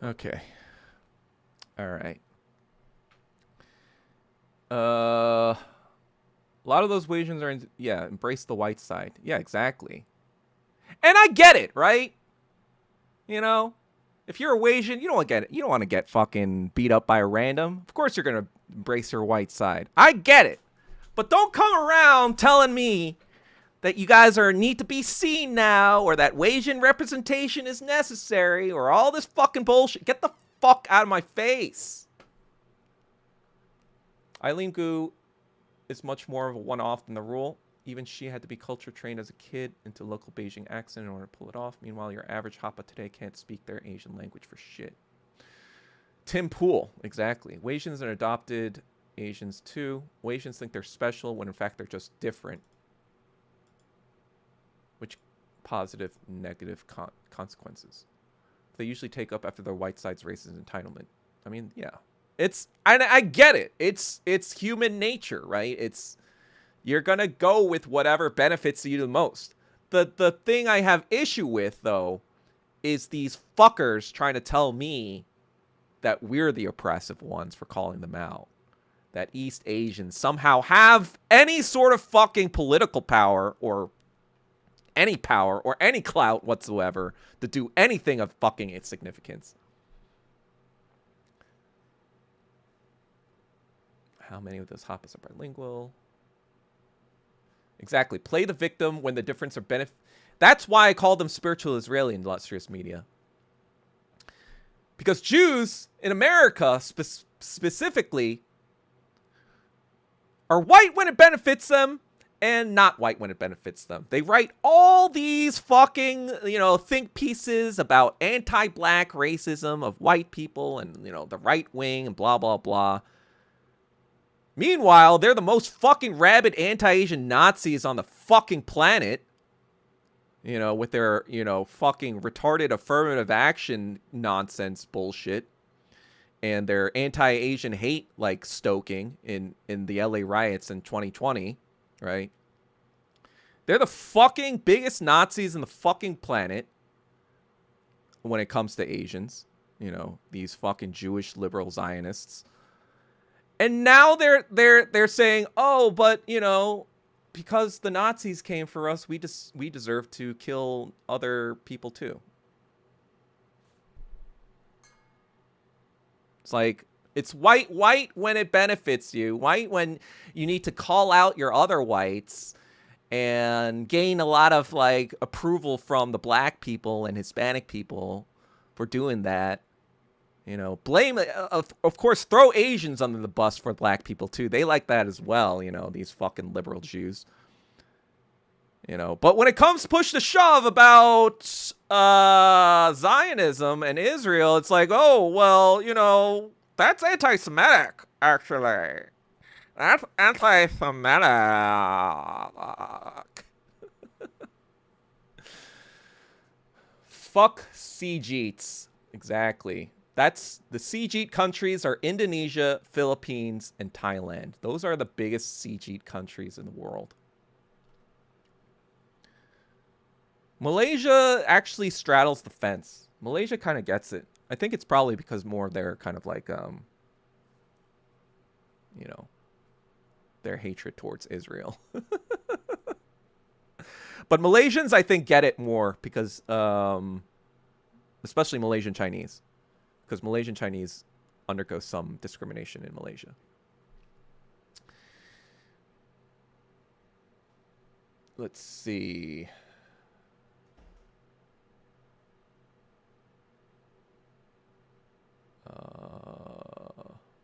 Okay. All right. A lot of those Wasians are, embrace the white side. Yeah, exactly. And I get it, right? You know, if you're a Wasian, you don't want to get fucking beat up by a random. Of course, you're gonna embrace your white side. I get it, but don't come around telling me that you guys need to be seen now, or that Wasian representation is necessary, or all this fucking bullshit. Get the fuck out of my face. Eileen Gu is much more of a one-off than the rule. Even she had to be culture trained as a kid into local Beijing accent in order to pull it off. Meanwhile, your average Hapa today can't speak their Asian language for shit. Tim Pool, exactly. Wasians are adopted Asians too. Wasians think they're special when in fact they're just different. Which positive, negative consequences. They usually take up after their white side's racist entitlement. I mean, yeah. I get it. It's human nature, right? You're gonna go with whatever benefits you the most. The thing I have issue with, though, is these fuckers trying to tell me that we're the oppressive ones for calling them out. That East Asians somehow have any sort of fucking political power or any clout whatsoever to do anything of fucking its significance. How many of those Hapas are bilingual? Exactly. Play the victim when the difference are benefit. That's why I call them spiritual Israeli in illustrious media. Because Jews in America specifically are white when it benefits them and not white when it benefits them. They write all these fucking, think pieces about anti-black racism of white people and, the right wing and blah, blah, blah. Meanwhile, they're the most fucking rabid anti-Asian Nazis on the fucking planet. With their, fucking retarded affirmative action nonsense bullshit. And their anti-Asian hate, stoking in the LA riots in 2020, right? They're the fucking biggest Nazis in the fucking planet when it comes to Asians. These fucking Jewish liberal Zionists. And now they're saying, oh, but because the Nazis came for us, we deserve to kill other people too. It's like it's white when it benefits you, white when you need to call out your other whites and gain a lot of approval from the black people and Hispanic people for doing that. Blame, of course, throw Asians under the bus for black people, too. They like that as well, these fucking liberal Jews. But when it comes push to shove about Zionism and Israel, it's like, oh, well, that's anti-Semitic, actually. That's anti-Semitic. Fuck Seajeets. Exactly. That's the Seajeet countries are Indonesia, Philippines, and Thailand. Those are the biggest Seajeet countries in the world. Malaysia actually straddles the fence. Malaysia kind of gets it. I think it's probably because more of their kind of their hatred towards Israel. But Malaysians, I think, get it more because, especially Malaysian Chinese. Because Malaysian Chinese undergo some discrimination in Malaysia. Let's see.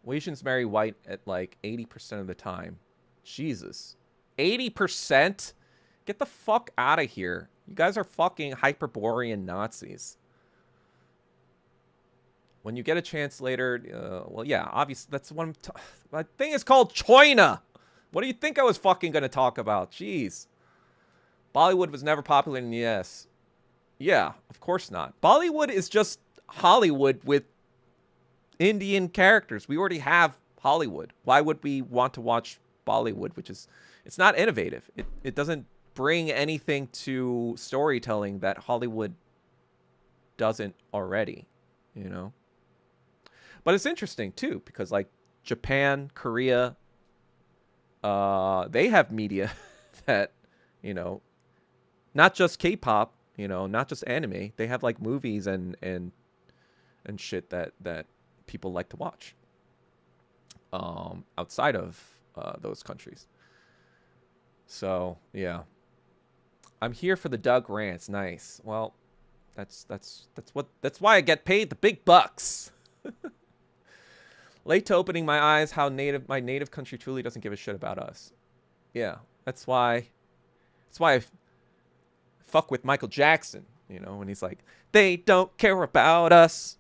Wasians marry white at like 80% of the time. Jesus. 80%? Get the fuck out of here. You guys are fucking Hyperborean Nazis. When you get a chance later, well, yeah, obviously, that's one. My thing is called CHOYNA. What do you think I was fucking going to talk about? Jeez. Bollywood was never popular in the US. Yeah, of course not. Bollywood is just Hollywood with Indian characters. We already have Hollywood. Why would we want to watch Bollywood, which is, it's not innovative. It doesn't bring anything to storytelling that Hollywood doesn't already, you know? But it's interesting too, because like Japan, Korea, they have media that, you know, not just K-pop, you know, not just anime. They have like movies and shit that people like to watch outside of those countries. So yeah, I'm here for the Doug rants. Nice. Well, that's why I get paid the big bucks. Late to opening my eyes how my native country truly doesn't give a shit about us. Yeah, that's why I fuck with Michael Jackson, you know, when he's like, they don't care about us.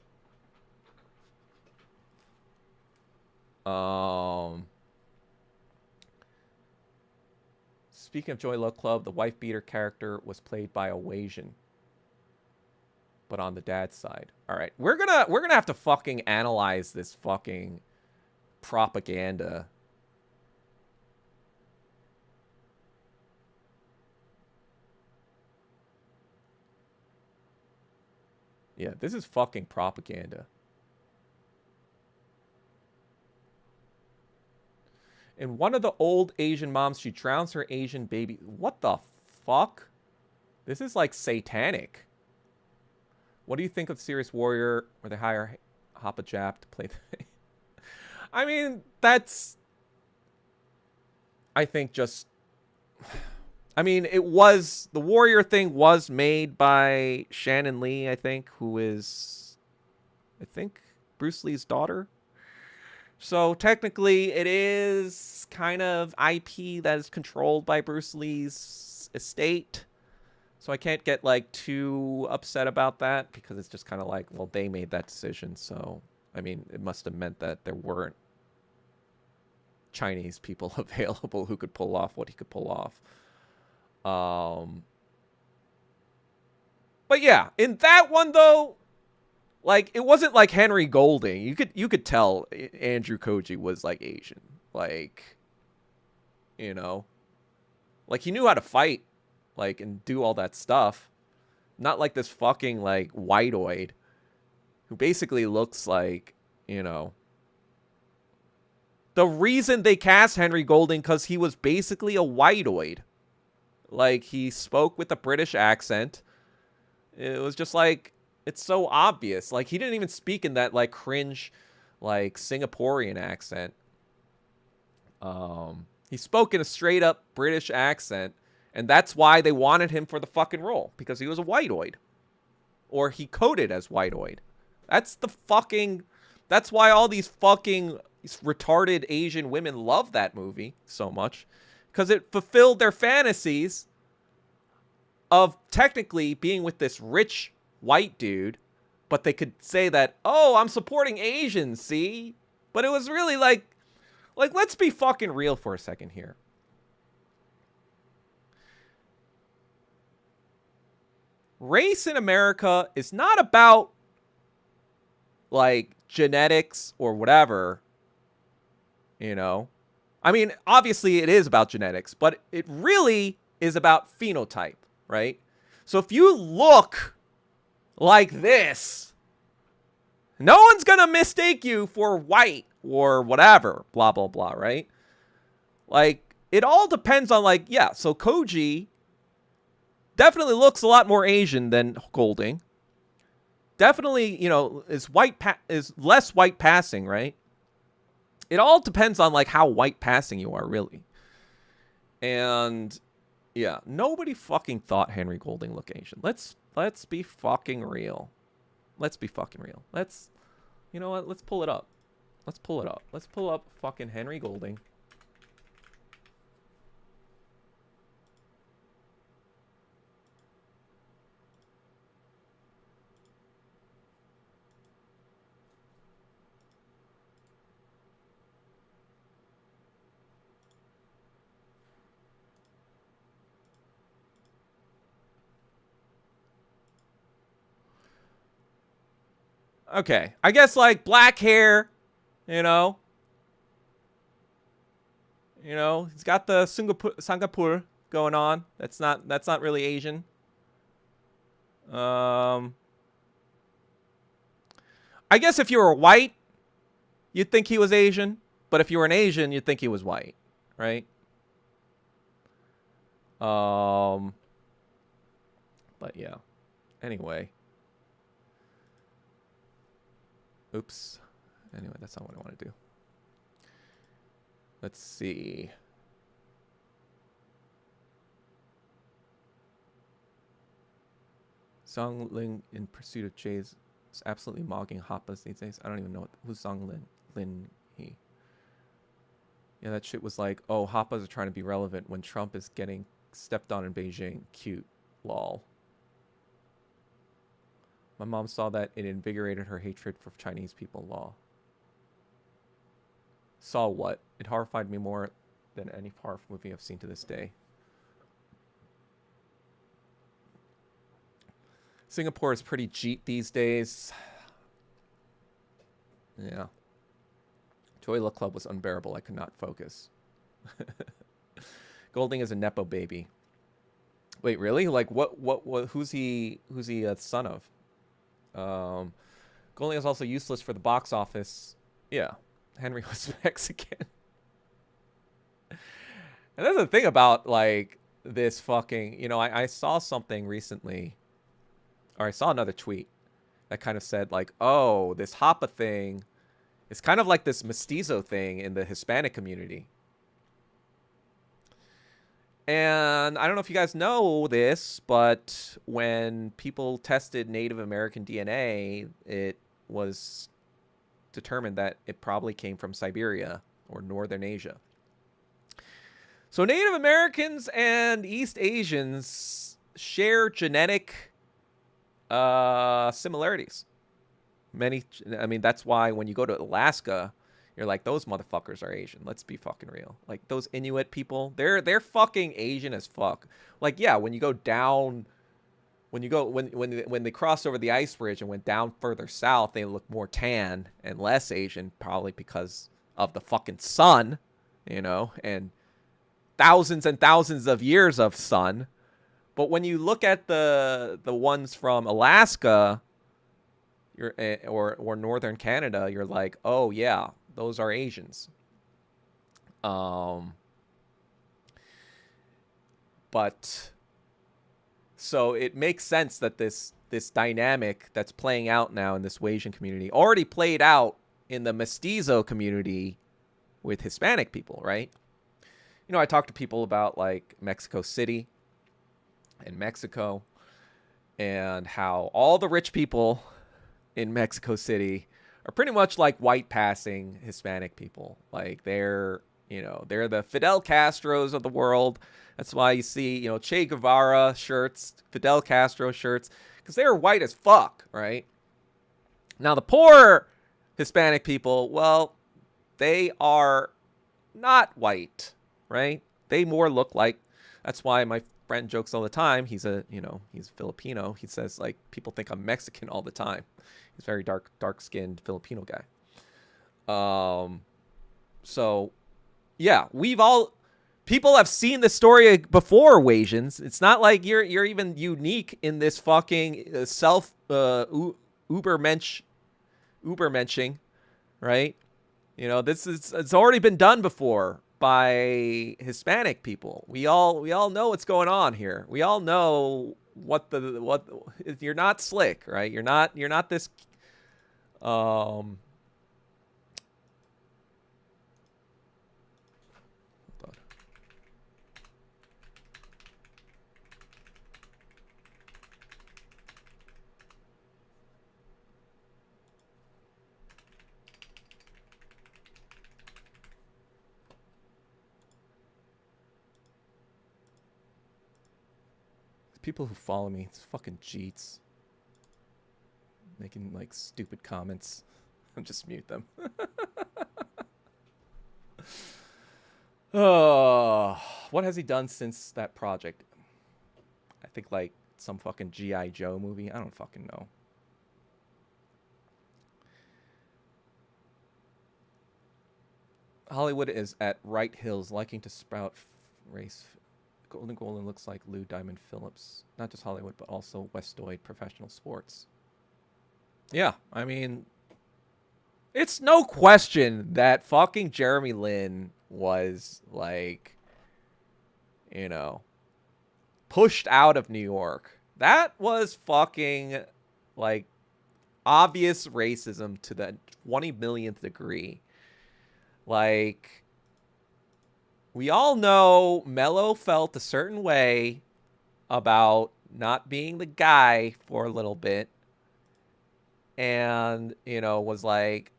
Speaking of Joy Luck Club, the wife beater character was played by a Wasian, but on the dad's side. All right, we're gonna have to fucking analyze this fucking propaganda. Yeah, this is fucking propaganda. In one of the old Asian moms, she drowns her Asian baby. What the fuck? This is like satanic. What do you think of Serious Warrior, where they hire Hapa Jap to play the... I mean, that's... I think just... I mean, it was... The Warrior thing was made by Shannon Lee, I think, who is... I think Bruce Lee's daughter. So technically, it is kind of IP that is controlled by Bruce Lee's estate. So I can't get like too upset about that, because it's just kind of like, well, they made that decision. So, I mean, it must have meant that there weren't Chinese people available who could pull off what he could pull off. But yeah, in that one though, like, it wasn't like Henry Golding. You could tell Andrew Koji was like Asian. Like, you know, like he knew how to fight, like, and do all that stuff. Not like this fucking like whiteoid who basically looks like, you know, the reason they cast Henry Golding, because he was basically a whiteoid. Like, he spoke with a British accent. It was just like, it's so obvious. Like, he didn't even speak in that like cringe, like Singaporean accent. He spoke in a straight up British accent, and that's why they wanted him for the fucking role, because he was a whiteoid, or he coded as whiteoid. That's why all these fucking retarded Asian women love that movie so much, because it fulfilled their fantasies of technically being with this rich white dude, but they could say that, oh, I'm supporting Asians, see? But it was really like, let's be fucking real for a second here. Race in America is not about, like, genetics or whatever, you know? I mean, obviously it is about genetics, but it really is about phenotype, right? So if you look like this, no one's gonna mistake you for white or whatever, blah, blah, blah, right? Like, it all depends on, like, yeah, so Koji definitely looks a lot more Asian than Golding. Definitely, you know, is less white passing, right? It all depends on, like, how white passing you are, really. And yeah, nobody fucking thought Henry Golding looked Asian. Let's be fucking real. Let's be fucking real. You know what? Let's pull it up. Let's pull it up. Let's pull up fucking Henry Golding. Okay, I guess like black hair, you know. You know, he's got the Singapore going on. That's not really Asian. I guess if you were white, you'd think he was Asian, but if you were an Asian, you'd think he was white, right? But yeah. Anyway. Oops. Anyway, that's not what I want to do. Let's see. Song Lin in Pursuit of Jay's is absolutely mogging Hoppas these days. I don't even know who's Song Lin he. Yeah, that shit was like, oh, Hoppas are trying to be relevant when Trump is getting stepped on in Beijing. Cute. Lol. My mom saw that. It invigorated her hatred for Chinese people. Law. Saw what? It horrified me more than any horror movie I've seen to this day. Singapore is pretty cheap these days. Yeah. CHOYNA Club was unbearable. I could not focus. Golding is a Nepo baby. Wait, really? Like, what who's he a son of? Golding is also useless for the box office. Yeah. Henry was Mexican. And that's the thing about, like, this fucking... You know, I saw something recently, or I saw another tweet that kind of said, like, oh, this Hapa thing is kind of like this mestizo thing in the Hispanic community. And I don't know if you guys know this, but when people tested Native American DNA, it was determined that it probably came from Siberia or Northern Asia. So Native Americans and East Asians share genetic similarities. I mean, that's why when you go to Alaska, you're like, those motherfuckers are Asian. Let's be fucking real. Like, those Inuit people, they're fucking Asian as fuck. Like, yeah, when you go down, when they crossed over the ice bridge and went down further south, they look more tan and less Asian, probably because of the fucking sun, you know, and thousands and thousands of years of sun. But when you look at the ones from Alaska, or northern Canada, you're like, oh yeah, those are Asians. But so it makes sense that this dynamic that's playing out now in this Wasian community already played out in the mestizo community with Hispanic people, right? You know, I talk to people about like Mexico City and Mexico and how all the rich people in Mexico City are pretty much like white passing Hispanic people. Like they're the Fidel Castros of the world. That's why you see, you know, Che Guevara shirts, Fidel Castro shirts, because they're white as fuck, right? Now the poor Hispanic people, well, they are not white, right? They more look like, that's why my friend jokes all the time. He's Filipino. He says, like, people think I'm Mexican all the time. He's a very dark-skinned Filipino guy. So, yeah, people have seen the story before, Wasians. It's not like you're even unique in this fucking ubermensching, right? You know, it's already been done before by Hispanic people. We all know what's going on here. We all know what you're not slick, right? You're not this People who follow me, it's fucking cheats. Making, like, stupid comments. I'll just mute them. Oh, what has he done since that project? I think, like, some fucking G.I. Joe movie. I don't fucking know. Hollywood is at right hills, liking to sprout race. Golden looks like Lou Diamond Phillips. Not just Hollywood, but also Westoid professional sports. Yeah, I mean, it's no question that fucking Jeremy Lin was, like, you know, pushed out of New York. That was fucking, like, obvious racism to the 20 millionth degree. Like, we all know Mello felt a certain way about not being the guy for a little bit. And, you know, was like,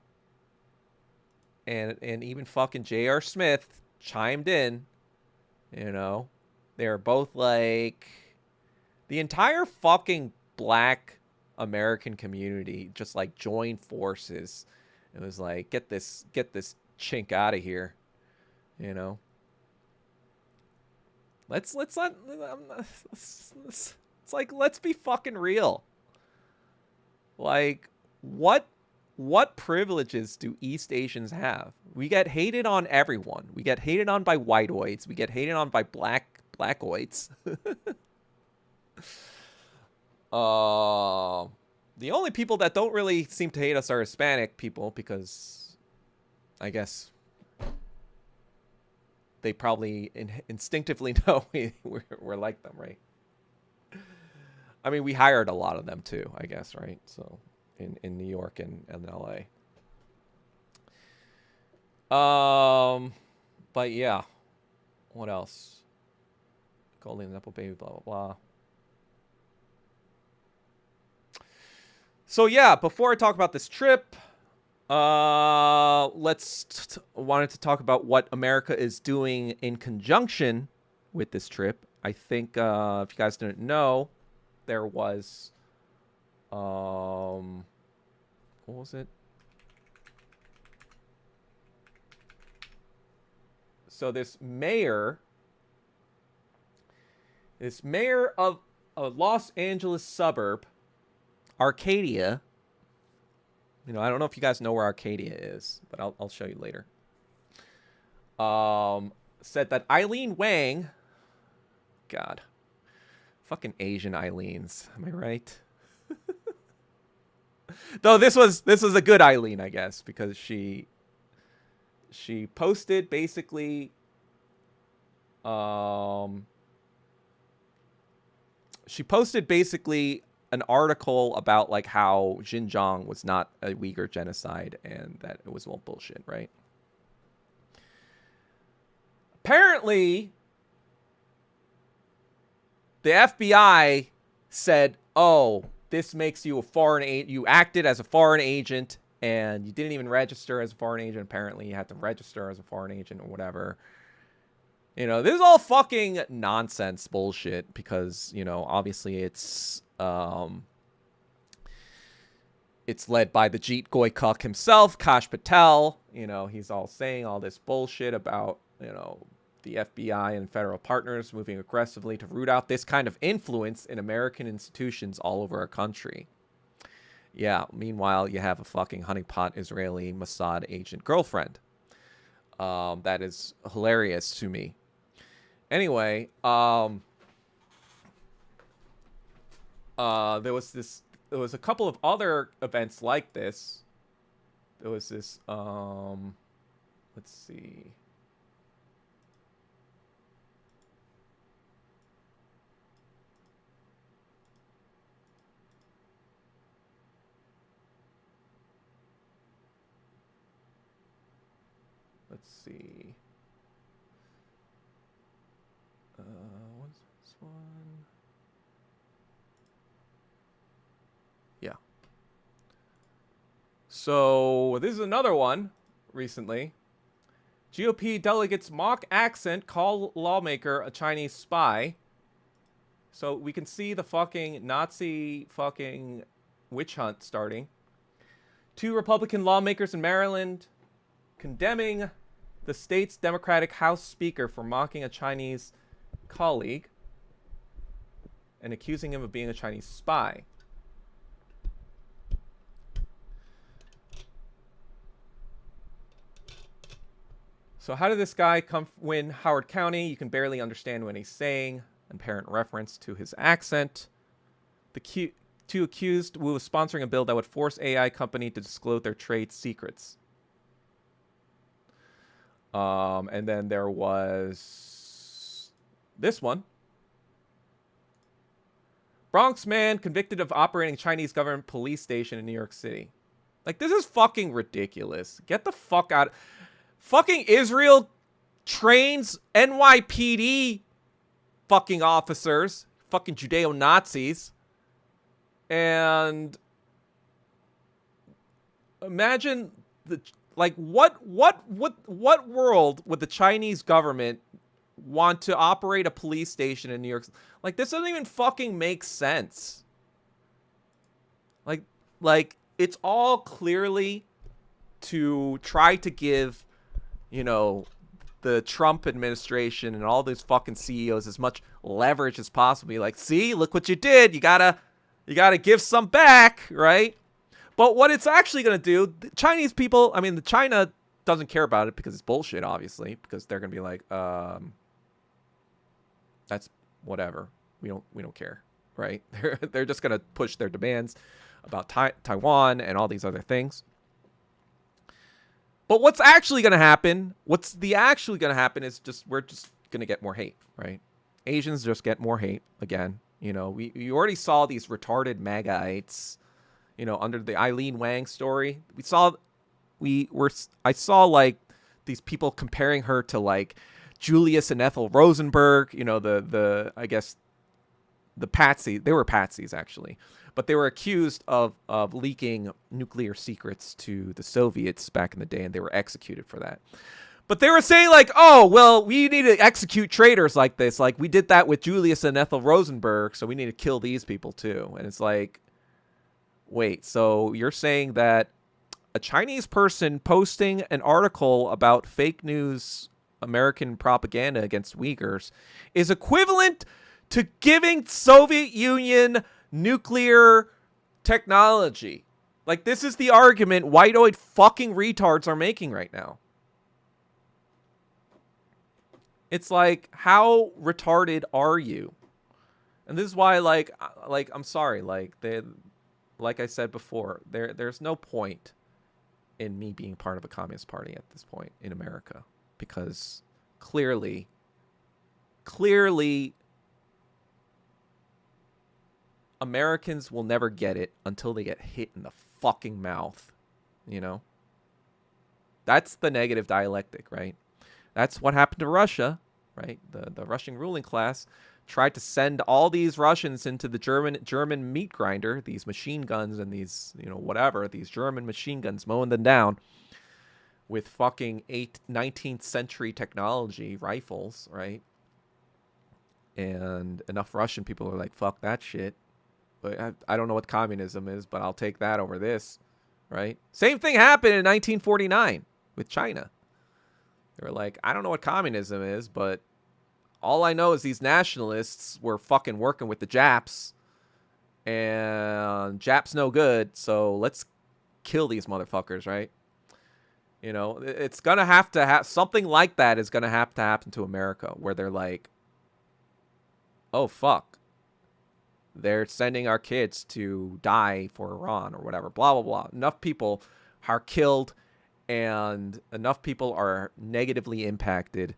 and even fucking J.R. Smith chimed in, you know. They were both like, the entire fucking black American community just, like, joined forces. It was like, get this chink out of here, you know. It's like, let's be fucking real. Like, what privileges do East Asians have? We get hated on everyone. We get hated on by whiteoids. We get hated on by blackoids. The only people that don't really seem to hate us are Hispanic people, because I guess they probably instinctively know we're like them, right? I mean, we hired a lot of them too, I guess, right? So in New York and LA. But yeah. What else? Golden Apple Baby, blah blah blah. So yeah, before I talk about this trip, wanted to talk about what America is doing in conjunction with this trip. I think if you guys didn't know, there was what was it? So this mayor of a Los Angeles suburb, Arcadia. You know, I don't know if you guys know where Arcadia is, but I'll show you later. Said that Eileen Wang, God, fucking Asian Eileens, am I right? Though this was a good Eileen, I guess, because she posted basically an article about, like, how Xinjiang was not a Uyghur genocide and that it was all bullshit, right? Apparently, the FBI said, "Oh, this makes you a foreign agent. You acted as a foreign agent and you didn't even register as a foreign agent. Apparently, you had to register as a foreign agent or whatever." You know, this is all fucking nonsense bullshit because, you know, obviously it's led by the Jeet Goykuk himself, Kash Patel. You know, he's all saying all this bullshit about, you know, the FBI and federal partners moving aggressively to root out this kind of influence in American institutions all over our country. Yeah, meanwhile, you have a fucking honeypot Israeli Mossad agent girlfriend. That is hilarious to me. Anyway, there was a couple of other events like this. There was this, let's see. Let's see. What's this one? Yeah. So this is another one recently. GOP delegates mock accent call lawmaker a Chinese spy. So we can see the fucking Nazi fucking witch hunt starting. 2 Republican lawmakers in Maryland condemning the state's Democratic House Speaker for mocking a Chinese colleague and accusing him of being a Chinese spy. So how did this guy win Howard County? You can barely understand what he's saying. Apparent reference to his accent. The 2 accused Wu of sponsoring a bill that would force AI company to disclose their trade secrets. And then there was this one. Bronx man convicted of operating Chinese government police station in New York City. Like, this is fucking ridiculous. Get the fuck out. Fucking Israel trains NYPD fucking officers, fucking Judeo-Nazis. And imagine the what world would the Chinese government want to operate a police station in New York? Like, this doesn't even fucking make sense. Like it's all clearly to try to give, you know, the Trump administration and all these fucking CEOs as much leverage as possible. Be like, see, look what you did. You gotta give some back, right? But what it's actually gonna do, the Chinese people, I mean, the China doesn't care about it because it's bullshit, obviously, because they're gonna be like, that's whatever. We don't care, right? They're just gonna push their demands about Taiwan and all these other things. But what's actually going to happen, is we're just going to get more hate, right? Asians just get more hate again. You know, you already saw these retarded MAGAites, you know, under the Eileen Wang story. I saw like these people comparing her to like Julius and Ethel Rosenberg, you know, I guess the patsy, they were patsies actually, but they were accused of leaking nuclear secrets to the Soviets back in the day, and they were executed for that. But they were saying like, oh, well, we need to execute traitors like this. Like, we did that with Julius and Ethel Rosenberg, so we need to kill these people too. And it's like, wait, so you're saying that a Chinese person posting an article about fake news American propaganda against Uyghurs is equivalent to giving Soviet Union nuclear technology? Like, this is the argument white-eyed fucking retards are making right now. It's like, how retarded are you? And this is why, like I'm sorry, like I said before, there's no point in me being part of a communist party at this point in America, because clearly Americans will never get it until they get hit in the fucking mouth, you know? That's the negative dialectic, right? That's what happened to Russia, right? The Russian ruling class tried to send all these Russians into the German meat grinder, these machine guns and these, you know, whatever, these German machine guns, mowing them down with fucking 19th century technology rifles, right? And enough Russian people are like, fuck that shit. But I don't know what communism is, but I'll take that over this, right? Same thing happened in 1949 with China. They were like, I don't know what communism is, but all I know is these nationalists were fucking working with the Japs, and Japs no good, so let's kill these motherfuckers, right? You know, it's gonna have to have something like that is gonna have to happen to America, where they're like, oh fuck, they're sending our kids to die for Iran or whatever, blah, blah, blah. Enough people are killed and enough people are negatively impacted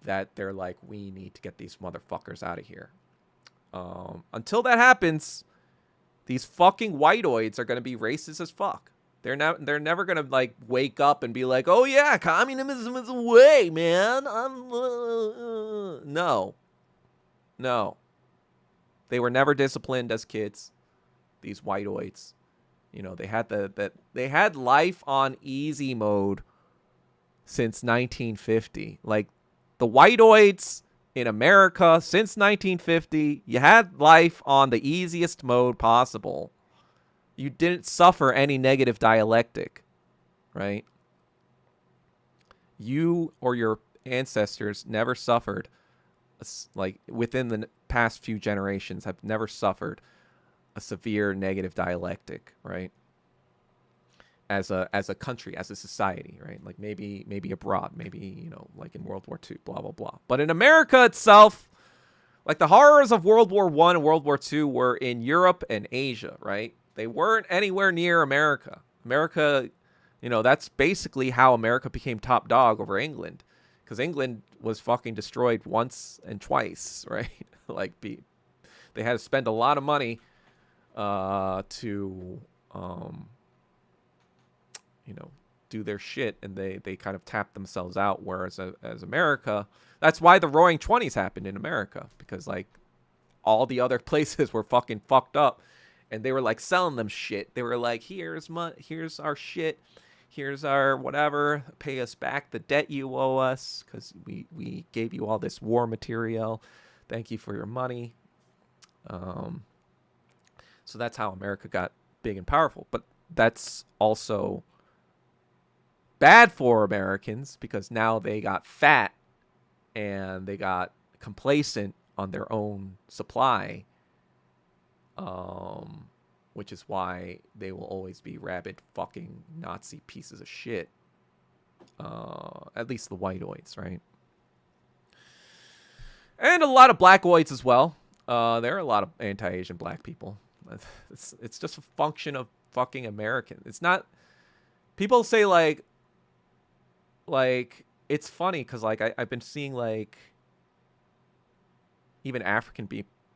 that they're like, we need to get these motherfuckers out of here. Until that happens, these fucking whiteoids are going to be racist as fuck. They're never going to like wake up and be like, oh yeah, communism is a way, man. No. They were never disciplined as kids. These whiteoids, you know, they had life on easy mode since 1950. Like, the whiteoids in America since 1950. You had life on the easiest mode possible. You didn't suffer any negative dialectic, right? You or your ancestors never suffered, like within the past few generations, have never suffered a severe negative dialectic, right? As a country, as a society, right? Like maybe abroad, maybe, like in World War II, blah, blah, blah. But in America itself, like the horrors of World War I and World War II were in Europe and Asia, right? They weren't anywhere near America. America, that's basically how America became top dog over England. Because England was fucking destroyed once and twice, right? Like, they had to spend a lot of money to do their shit, and they kind of tapped themselves out. Whereas as America, that's why the Roaring Twenties happened in America, because like all the other places were fucking fucked up, and they were like selling them shit. They were like, here's our shit, here's our whatever, pay us back the debt you owe us, because we gave you all this war material. Thank you for your money. So that's how America got big and powerful. But that's also bad for Americans, because now they got fat and they got complacent on their own supply, which is why they will always be rabid fucking Nazi pieces of shit. At least the whiteoids, right? And a lot of blackoids as well. There are a lot of anti-Asian black people. It's just a function of fucking American. It's not. People say like it's funny because like I've been seeing like even African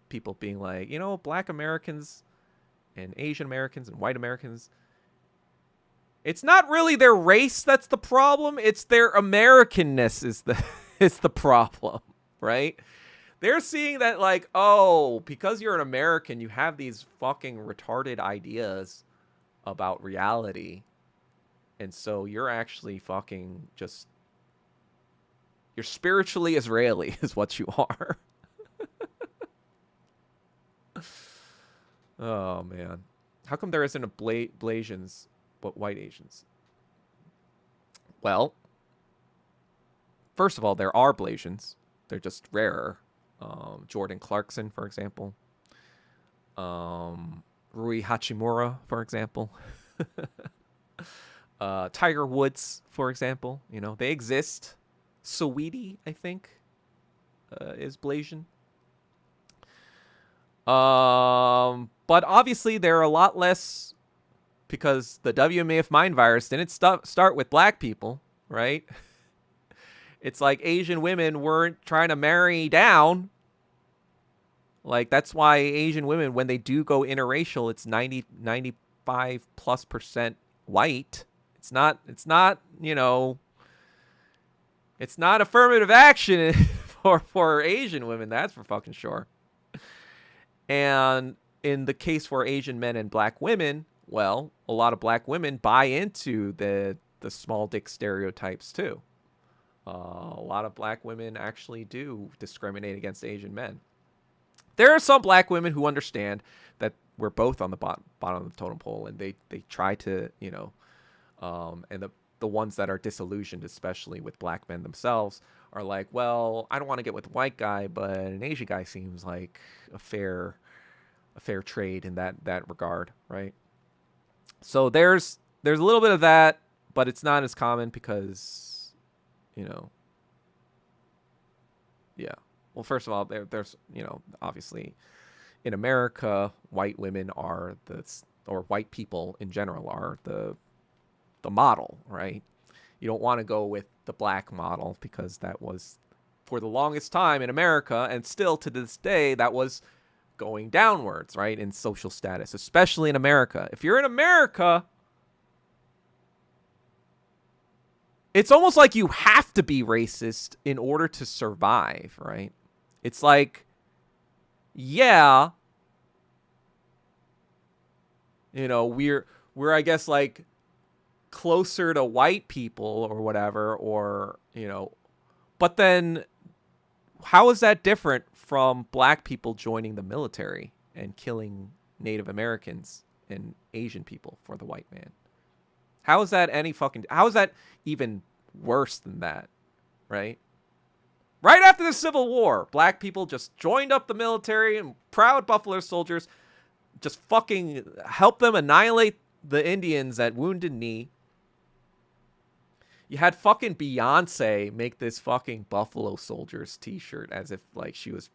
people being like, black Americans and Asian Americans and white Americans, it's not really their race that's the problem, it's their Americanness is the problem, right? They're seeing that like, oh, because you're an American, you have these fucking retarded ideas about reality. And so you're actually fucking just, you're spiritually Israeli is what you are. Oh, man. How come there isn't a Blasians but white Asians? Well, first of all, there are Blasians. They're just rarer. Jordan Clarkson, for example. Rui Hachimura, for example. Tiger Woods, for example. They exist. Saweetie, I think, is Blasian. But obviously there are a lot less, because the WMAF mind virus didn't start with black people, right? It's like Asian women weren't trying to marry down. Like, that's why Asian women, when they do go interracial, it's 95+% white. It's not, it's not affirmative action for Asian women. That's for fucking sure. And in the case for Asian men and black women, well, a lot of black women buy into the small dick stereotypes too. A lot of black women actually do discriminate against Asian men. There are some black women who understand that we're both on the bottom of the totem pole, and they try to, and the ones that are disillusioned, especially with black men themselves, are like, well, I don't want to get with a white guy, but an Asian guy seems like a fair trade in that regard, right? So there's a little bit of that, but it's not as common because, yeah. Well, first of all, there's obviously in America, white women are or white people in general are the model, right? You don't want to go with the black model, because that was, for the longest time in America, and still to this day, that was going downwards, right, in social status, especially in America. If you're in America, it's almost like you have to be racist in order to survive, right? It's like, yeah, we're I guess like closer to white people or whatever, or but then how is that different from black people joining the military and killing Native Americans and Asian people for the white man? How is that how is that even worse than that, right? Right after the Civil War, black people just joined up the military and proud Buffalo Soldiers just fucking helped them annihilate the Indians at Wounded Knee. You had fucking Beyonce make this fucking Buffalo Soldiers t-shirt as if like she was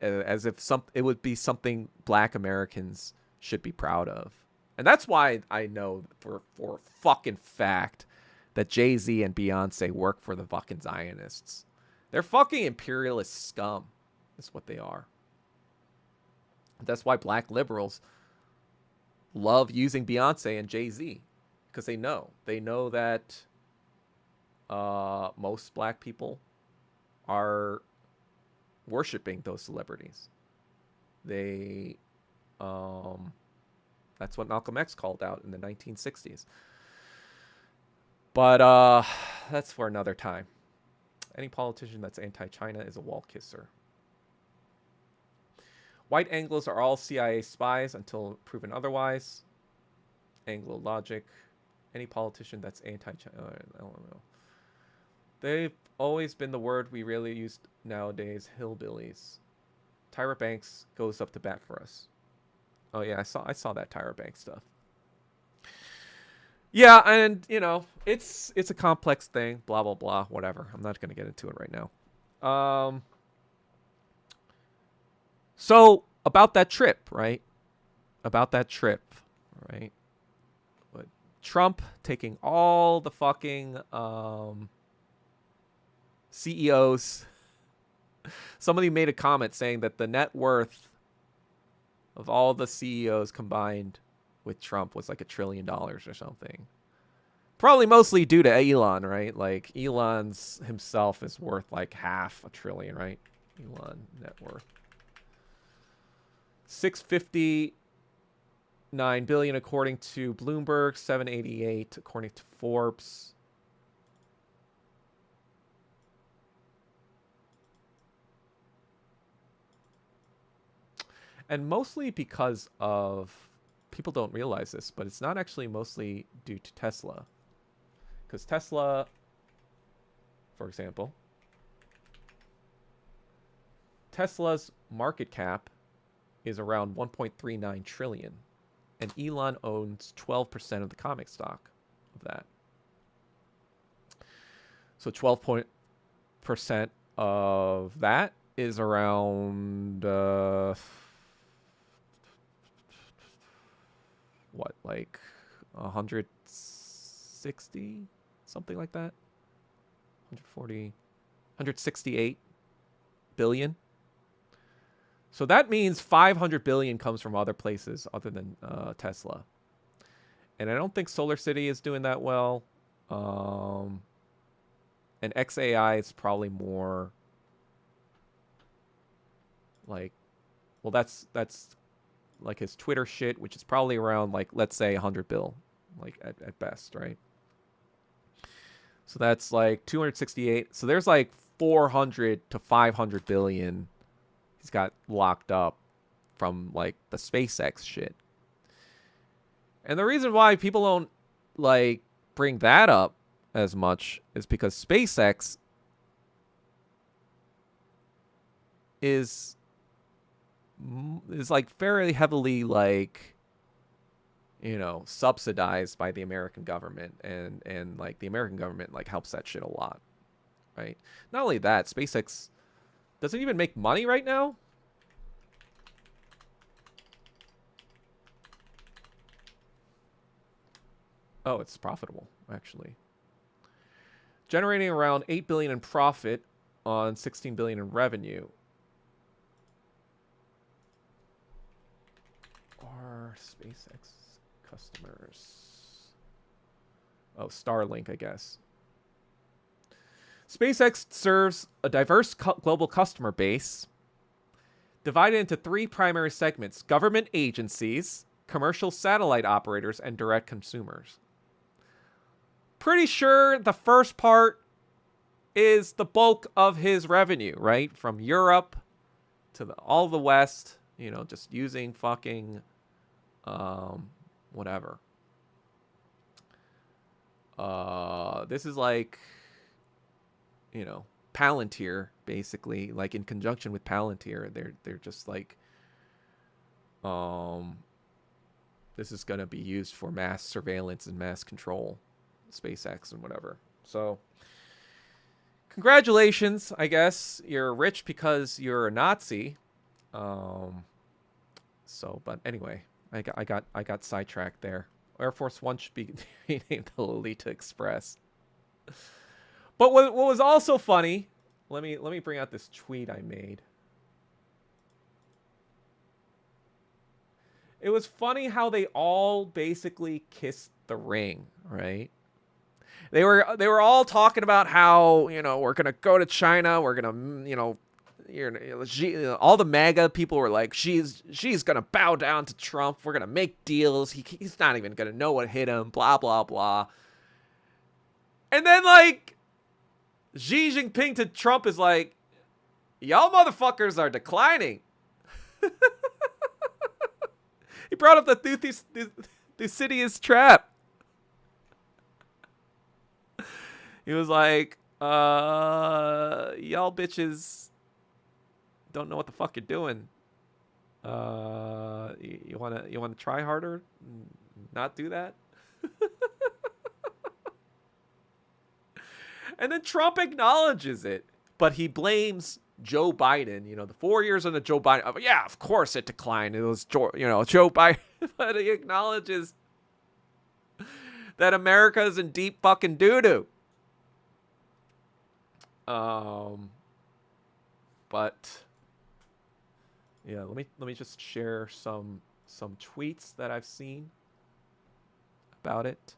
it would be something black Americans should be proud of. And that's why I know for a fucking fact that Jay-Z and Beyonce work for the fucking Zionists. They're fucking imperialist scum. That's what they are. That's why black liberals love using Beyonce and Jay-Z. Because they know. They know that most black people are worshiping those celebrities. They... that's what Malcolm X called out in the 1960s. But that's for another time. Any politician that's anti-China is a wall kisser. White Anglos are all CIA spies until proven otherwise. Anglo logic. Any politician that's anti-China... I don't know. They've always been the word we really use nowadays. Hillbillies. Tyra Banks goes up to bat for us. Oh yeah, I saw that Tyra Banks stuff. Yeah, and you know, it's a complex thing, blah blah blah, whatever. I'm not going to get into it right now. So about that trip, right? But Trump taking all the fucking CEOs. Somebody made a comment saying that the net worth of all the CEOs combined with Trump was like $1 trillion or something. Probably mostly due to Elon, right? Like Elon's himself is worth like $500 billion, right? Elon net worth. $659 billion according to Bloomberg, 788 according to Forbes. And mostly because of, people don't realize this, but it's not actually mostly due to Tesla. Because Tesla, for example, Tesla's market cap is around 1.39 trillion. And Elon owns 12% of the comic stock of that. So 12% of that is around... what, like 160, something like that, 168 billion. So that means 500 billion comes from other places other than Tesla. And I don't think Solar City is doing that well. And XAI is probably more like, well, that's like his Twitter shit, which is probably around like, let's say 100 bill, like at best, right? So that's like 268. So there's like 400 to 500 billion he's got locked up from like the SpaceX shit. And the reason why people don't like bring that up as much is because SpaceX is like very heavily like, you know, subsidized by the American government, and like the American government like helps that shit a lot, right? Not only that, SpaceX doesn't even make money right now. Oh, it's profitable actually, generating around 8 billion in profit on 16 billion in revenue. SpaceX customers. Oh, Starlink, I guess. SpaceX serves a diverse global customer base divided into 3 primary segments: government agencies, commercial satellite operators, and direct consumers. Pretty sure the first part is the bulk of his revenue, right? From Europe to all the West, you know, just using fucking whatever. This is like, you know, Palantir, basically, like in conjunction with Palantir. They're just like, this is gonna be used for mass surveillance and mass control, SpaceX and whatever. So congratulations, I guess. You're rich because you're a Nazi. So, but anyway, I got sidetracked there. Air Force One should be named the Lolita Express. But what was also funny, let me bring out this tweet I made. It was funny how they all basically kissed the ring, right? They were all talking about how, you know, we're gonna go to China, we're gonna, you know, all the MAGA people were like, she's gonna bow down to Trump. We're gonna make deals. He's not even gonna know what hit him. Blah blah blah. And then like Xi Jinping to Trump is like, y'all motherfuckers are declining. He brought up the Thucydides trap. He was like, y'all bitches don't know what the fuck you're doing. You wanna try harder? Not do that? And then Trump acknowledges it, but he blames Joe Biden. You know, the 4 years under Joe Biden. Yeah, of course it declined. It was Joe Biden, but he acknowledges that America's in deep fucking doo-doo. But yeah, let me just share some tweets that I've seen about it.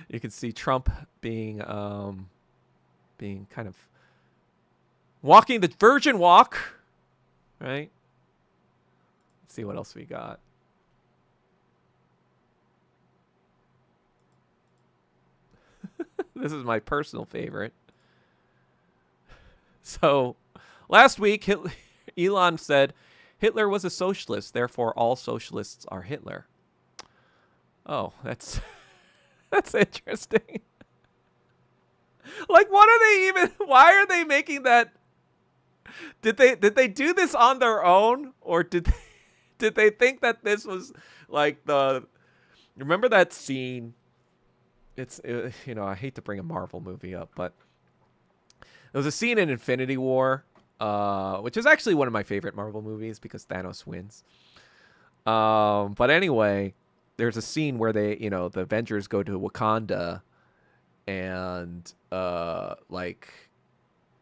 You can see Trump being kind of walking the virgin walk, right? Let's see what else we got. This is my personal favorite. So, last week, Elon said Hitler was a socialist, therefore all socialists are Hitler. Oh, that's interesting. Like, what are they even? Why are they making that? Did they do this on their own, or did they think that this was like the? Remember that scene? You know, I hate to bring a Marvel movie up, but there was a scene in Infinity War, which is actually one of my favorite Marvel movies because Thanos wins. But anyway, there's a scene where they, you know, the Avengers go to Wakanda, and like,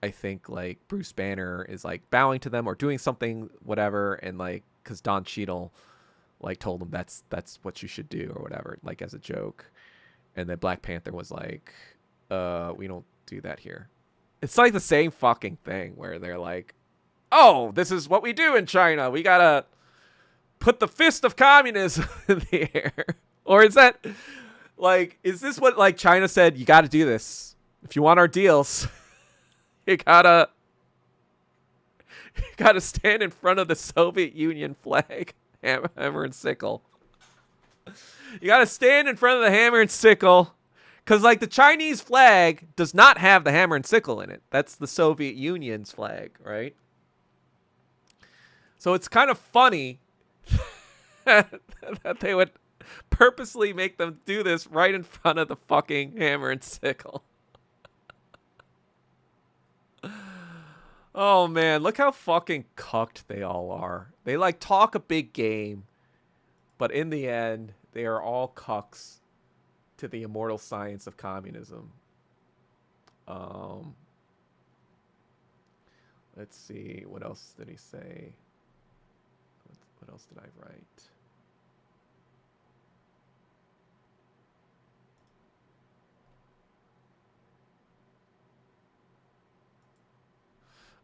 I think like Bruce Banner is like bowing to them or doing something, whatever, and like, because Don Cheadle like told him that's what you should do or whatever, like as a joke. And then Black Panther was like, we don't do that here. It's like the same fucking thing where they're like, oh, this is what we do in China. We gotta put the fist of communism in the air. Or is that, like, is this what, like, China said, you gotta do this. If you want our deals, you gotta stand in front of the Soviet Union flag, hammer and sickle. You gotta stand in front of the hammer and sickle, because like the Chinese flag does not have the hammer and sickle in it. That's the Soviet Union's flag, right? So it's kind of funny that they would purposely make them do this right in front of the fucking hammer and sickle. Oh man, look how fucking cucked they all are. They like talk a big game, but in the end, they are all cucks to the immortal science of communism. Let's see. What else did he say? What else did I write?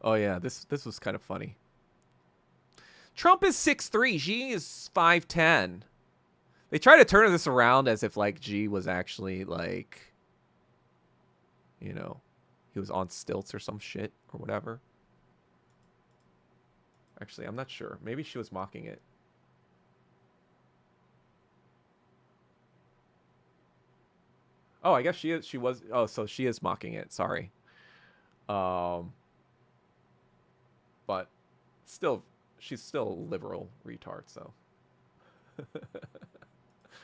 Oh yeah, this was kind of funny. Trump is 6'3", Xi is 5'10". They try to turn this around as if like G was actually like, you know, he was on stilts or some shit or whatever. Actually, I'm not sure. Maybe she was mocking it. Oh, I guess she is. She was. Oh, so she is mocking it. Sorry. But still, she's still a liberal retard. So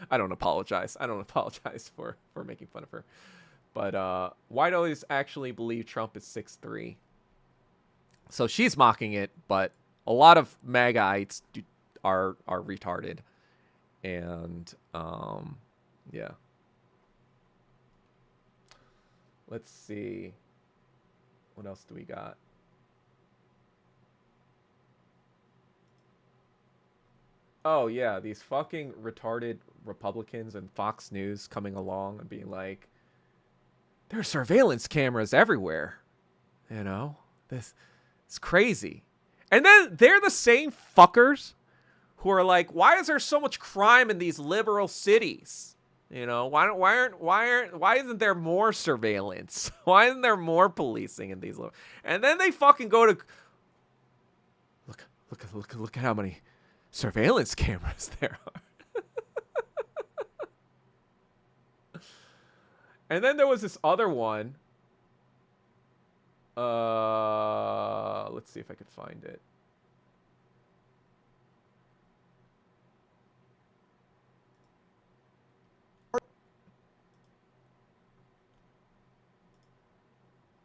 I don't apologize. I don't apologize for making fun of her. But white always actually believe Trump is 6'3". So she's mocking it, but a lot of MAGAites are retarded, and yeah. Let's see. What else do we got? Oh, yeah, these fucking retarded Republicans and Fox News coming along and being like, there's surveillance cameras everywhere. You know? This is crazy. And then they're the same fuckers who are like, why is there so much crime in these liberal cities? You know, why isn't there more surveillance? Why isn't there more policing in these? And then they fucking go to look at how many surveillance cameras there are. And then there was this other one. Let's see if I could find it.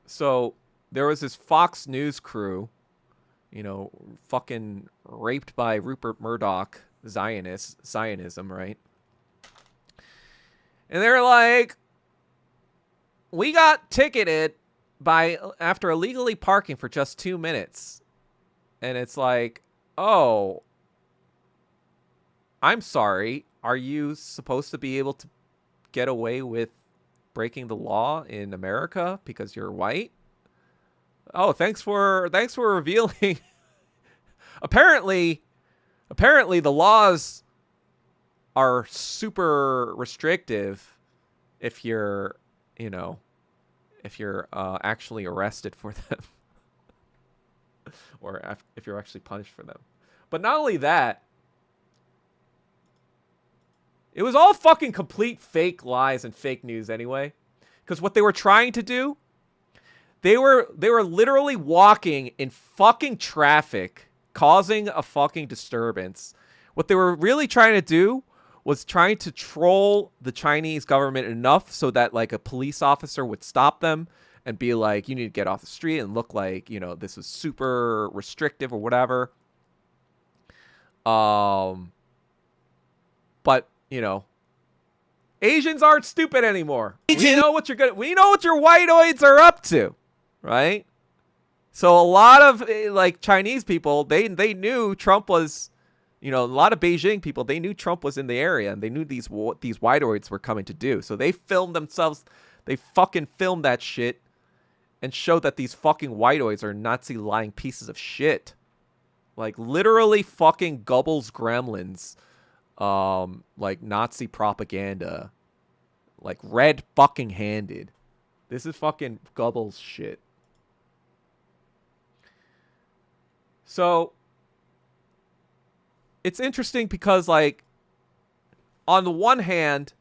So there was this Fox News crew, you know, fucking raped by Rupert Murdoch, Zionism, right? And they're like, we got ticketed after illegally parking for just 2 minutes. And it's like, oh, I'm sorry. Are you supposed to be able to get away with breaking the law in America because you're white? Oh, thanks for revealing. Apparently the laws are super restrictive if you're, you know, if you're actually arrested for them. Or if you're actually punished for them. But not only that, it was all fucking complete fake lies and fake news anyway. Because what they were trying to do, they were literally walking in fucking traffic, causing a fucking disturbance. What they were really trying to do was trying to troll the Chinese government enough so that like a police officer would stop them and be like, you need to get off the street, and look like, you know, this is super restrictive or whatever. But, you know, Asians aren't stupid anymore. We know what your whiteoids are up to, right? So a lot of like Chinese people, they knew Trump was, you know, a lot of Beijing people, they knew Trump was in the area, and they knew these whiteoids were coming to do. So they filmed themselves, they fucking filmed that shit and showed that these fucking whiteoids are Nazi lying pieces of shit. Like literally fucking Goebbels gremlins. Like Nazi propaganda, like red fucking handed. This is fucking Goebbels shit. So it's interesting because, like, on the one hand,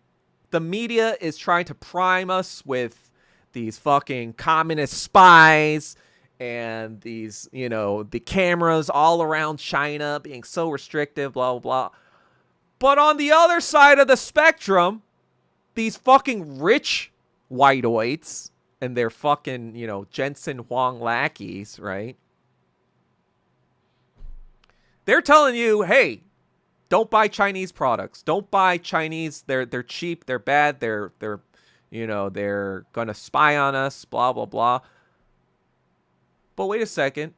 the media is trying to prime us with these fucking communist spies and these, you know, the cameras all around China being so restrictive, blah, blah, blah. But on the other side of the spectrum, these fucking rich whiteoids and their fucking, you know, Jensen Huang lackeys, right? They're telling you, hey, don't buy Chinese products. Don't buy Chinese. They're cheap. They're bad. They're you know, they're gonna spy on us. Blah blah blah. But wait a second.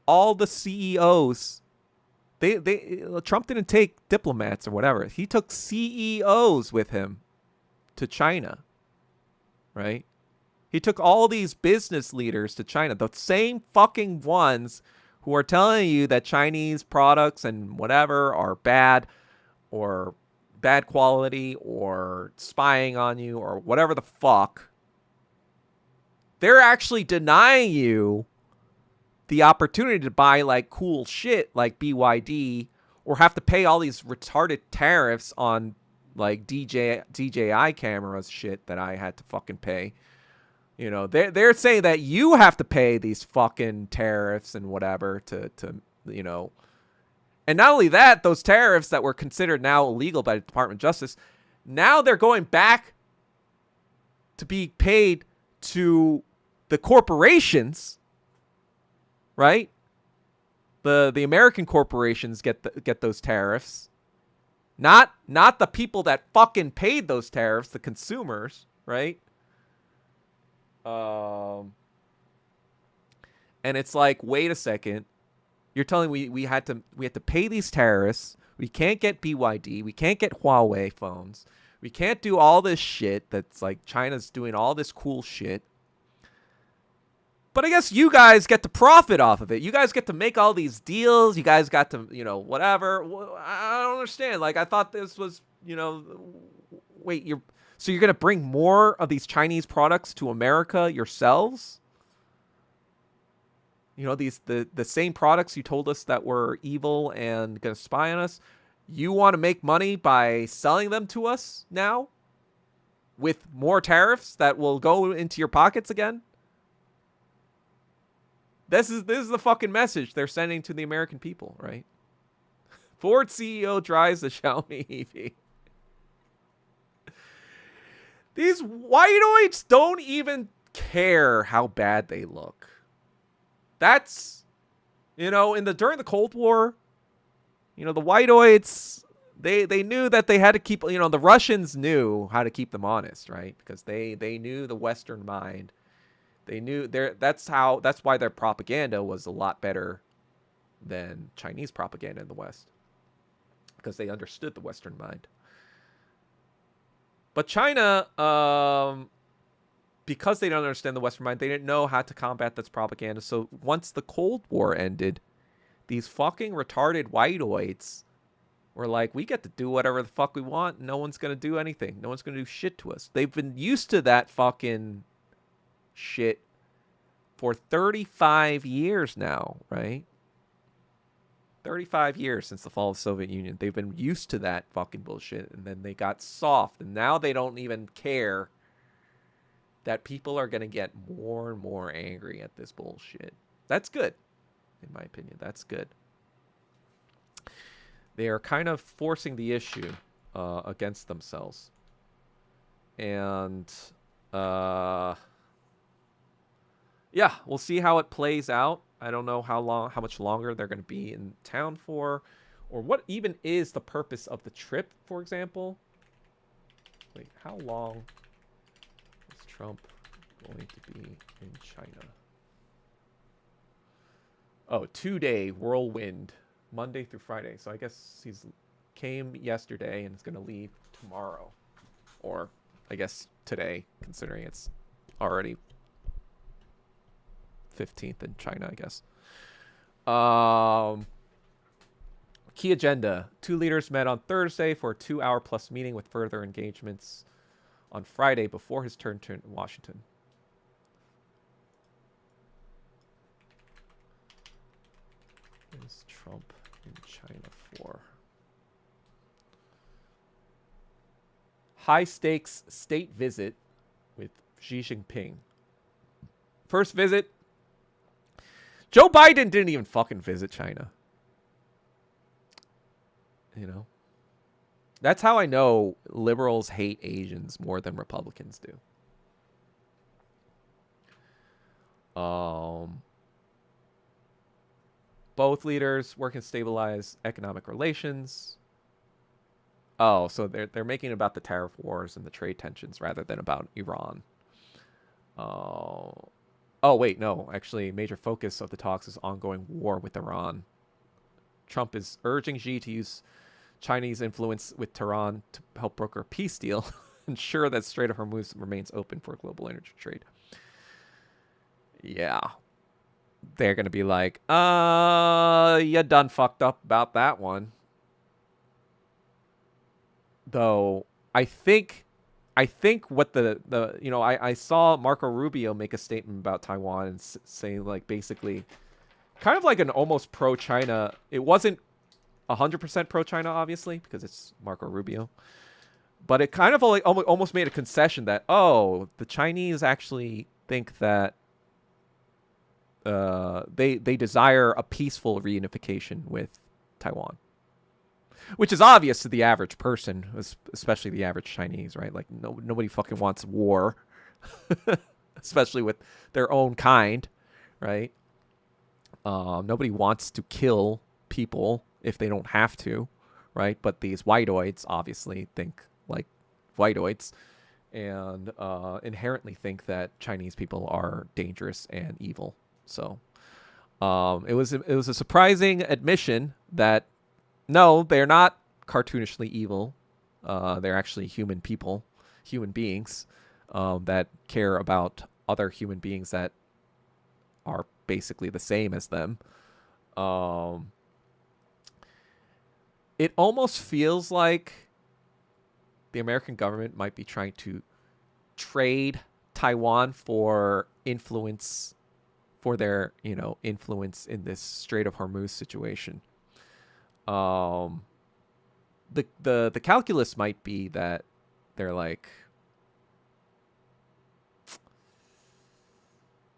All the CEOs, Trump didn't take diplomats or whatever. He took CEOs with him to China, right? He took all these business leaders to China, the same fucking ones who are telling you that Chinese products and whatever are bad or bad quality or spying on you or whatever the fuck, they're actually denying you the opportunity to buy like cool shit like BYD or have to pay all these retarded tariffs on like DJI cameras shit that I had to fucking pay. You know, they're saying that you have to pay these fucking tariffs and whatever to you know. And not only that, those tariffs that were considered now illegal by the Department of Justice, now they're going back to be paid to the corporations, right? The American corporations get those tariffs. Not the people that fucking paid those tariffs, the consumers, right? And it's like, wait a second. You're telling me we had to pay these tariffs. We can't get BYD. We can't get Huawei phones. We can't do all this shit that's like China's doing all this cool shit. But I guess you guys get to profit off of it. You guys get to make all these deals. You guys got to, you know, whatever. I don't understand. Like, I thought this was, you know, wait, you're going to bring more of these Chinese products to America yourselves? You know, the same products you told us that were evil and going to spy on us. You want to make money by selling them to us now with more tariffs that will go into your pockets again? This is the fucking message they're sending to the American people, right? Ford CEO tries the Xiaomi EV. These whiteoids don't even care how bad they look. That's, you know, during the Cold War, you know, the whiteoids, they knew that they had to keep, you know, the Russians knew how to keep them honest, right? Because they knew the Western mind. They knew that's why their propaganda was a lot better than Chinese propaganda in the West. Because they understood the Western mind. But China, because they don't understand the Western mind, they didn't know how to combat this propaganda. So once the Cold War ended, these fucking retarded whiteoids were like, we get to do whatever the fuck we want. No one's going to do anything. No one's going to do shit to us. They've been used to that fucking shit for 35 years now, right? 35 years since the fall of the Soviet Union. They've been used to that fucking bullshit, and then they got soft, and now they don't even care that people are going to get more and more angry at this bullshit. That's good, in my opinion. That's good. They are kind of forcing the issue against themselves. And yeah, we'll see how it plays out. I don't know how much longer they're going to be in town for, or what even is the purpose of the trip, for example. Wait, how long is Trump going to be in China? Oh, 2-day whirlwind, Monday through Friday. So I guess he's came yesterday and is going to leave tomorrow, or I guess today, considering it's already 15th in China, I guess. Key agenda. 2 leaders met on Thursday for a 2-hour-plus meeting with further engagements on Friday before his turn to Washington. What is Trump in China for? High-stakes state visit with Xi Jinping. First visit, Joe Biden didn't even fucking visit China. You know? That's how I know liberals hate Asians more than Republicans do. Both leaders working to stabilize economic relations. Oh, so they're making it about the tariff wars and the trade tensions rather than about Iran. Oh, wait, no. Actually, major focus of the talks is ongoing war with Iran. Trump is urging Xi to use Chinese influence with Tehran to help broker a peace deal, ensure that Strait of Hormuz remains open for global energy trade. Yeah. they're going to be like, you done fucked up about that one. Though I think what the you know, I saw Marco Rubio make a statement about Taiwan and saying like basically kind of like an almost pro-China. It wasn't 100% pro-China, obviously, because it's Marco Rubio. But it kind of like almost made a concession that, oh, the Chinese actually think that they desire a peaceful reunification with Taiwan, which is obvious to the average person, especially the average Chinese, right? Like nobody fucking wants war, especially with their own kind, right? Nobody wants to kill people if they don't have to, right? But these whiteoids obviously think like whiteoids and inherently think that Chinese people are dangerous and evil. So it was a surprising admission that no, they're not cartoonishly evil. They're actually human people, human beings that care about other human beings that are basically the same as them. It almost feels like the American government might be trying to trade Taiwan for influence, for their, you know, influence in this Strait of Hormuz situation. The calculus might be that they're like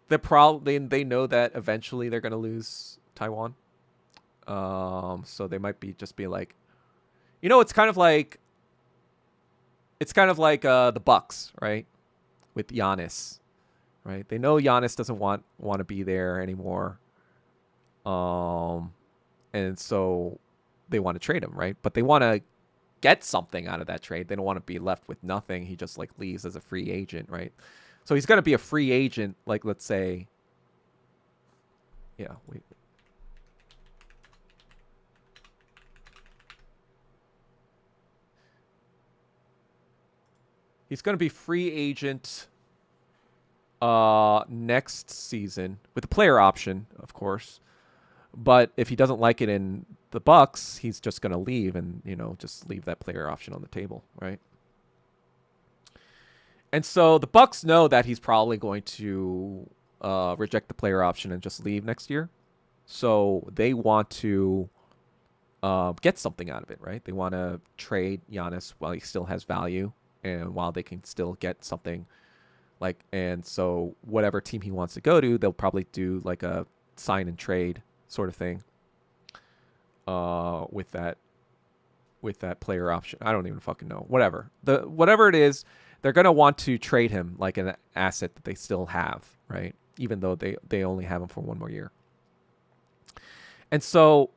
they know that eventually they're gonna lose Taiwan. So they might be just be like, you know, it's kind of like the Bucks, right? With Giannis, right? They know Giannis doesn't want to be there anymore. And so they want to trade him, right? But they want to get something out of that trade. They don't want to be left with nothing. He just like leaves as a free agent, right? So he's going to be a free agent, like let's say, yeah, wait. He's going to be free agent next season with a player option, of course. But if he doesn't like it in the Bucks, he's just going to leave and, you know, just leave that player option on the table, right? And so the Bucks know that he's probably going to reject the player option and just leave next year. So they want to get something out of it, right? They want to trade Giannis while he still has value and while they can still get something like, and so whatever team he wants to go to, they'll probably do like a sign and trade sort of thing with that player option. I don't even fucking know. Whatever it is, they're going to want to trade him like an asset that they still have, right? Even though they only have him for one more year. And so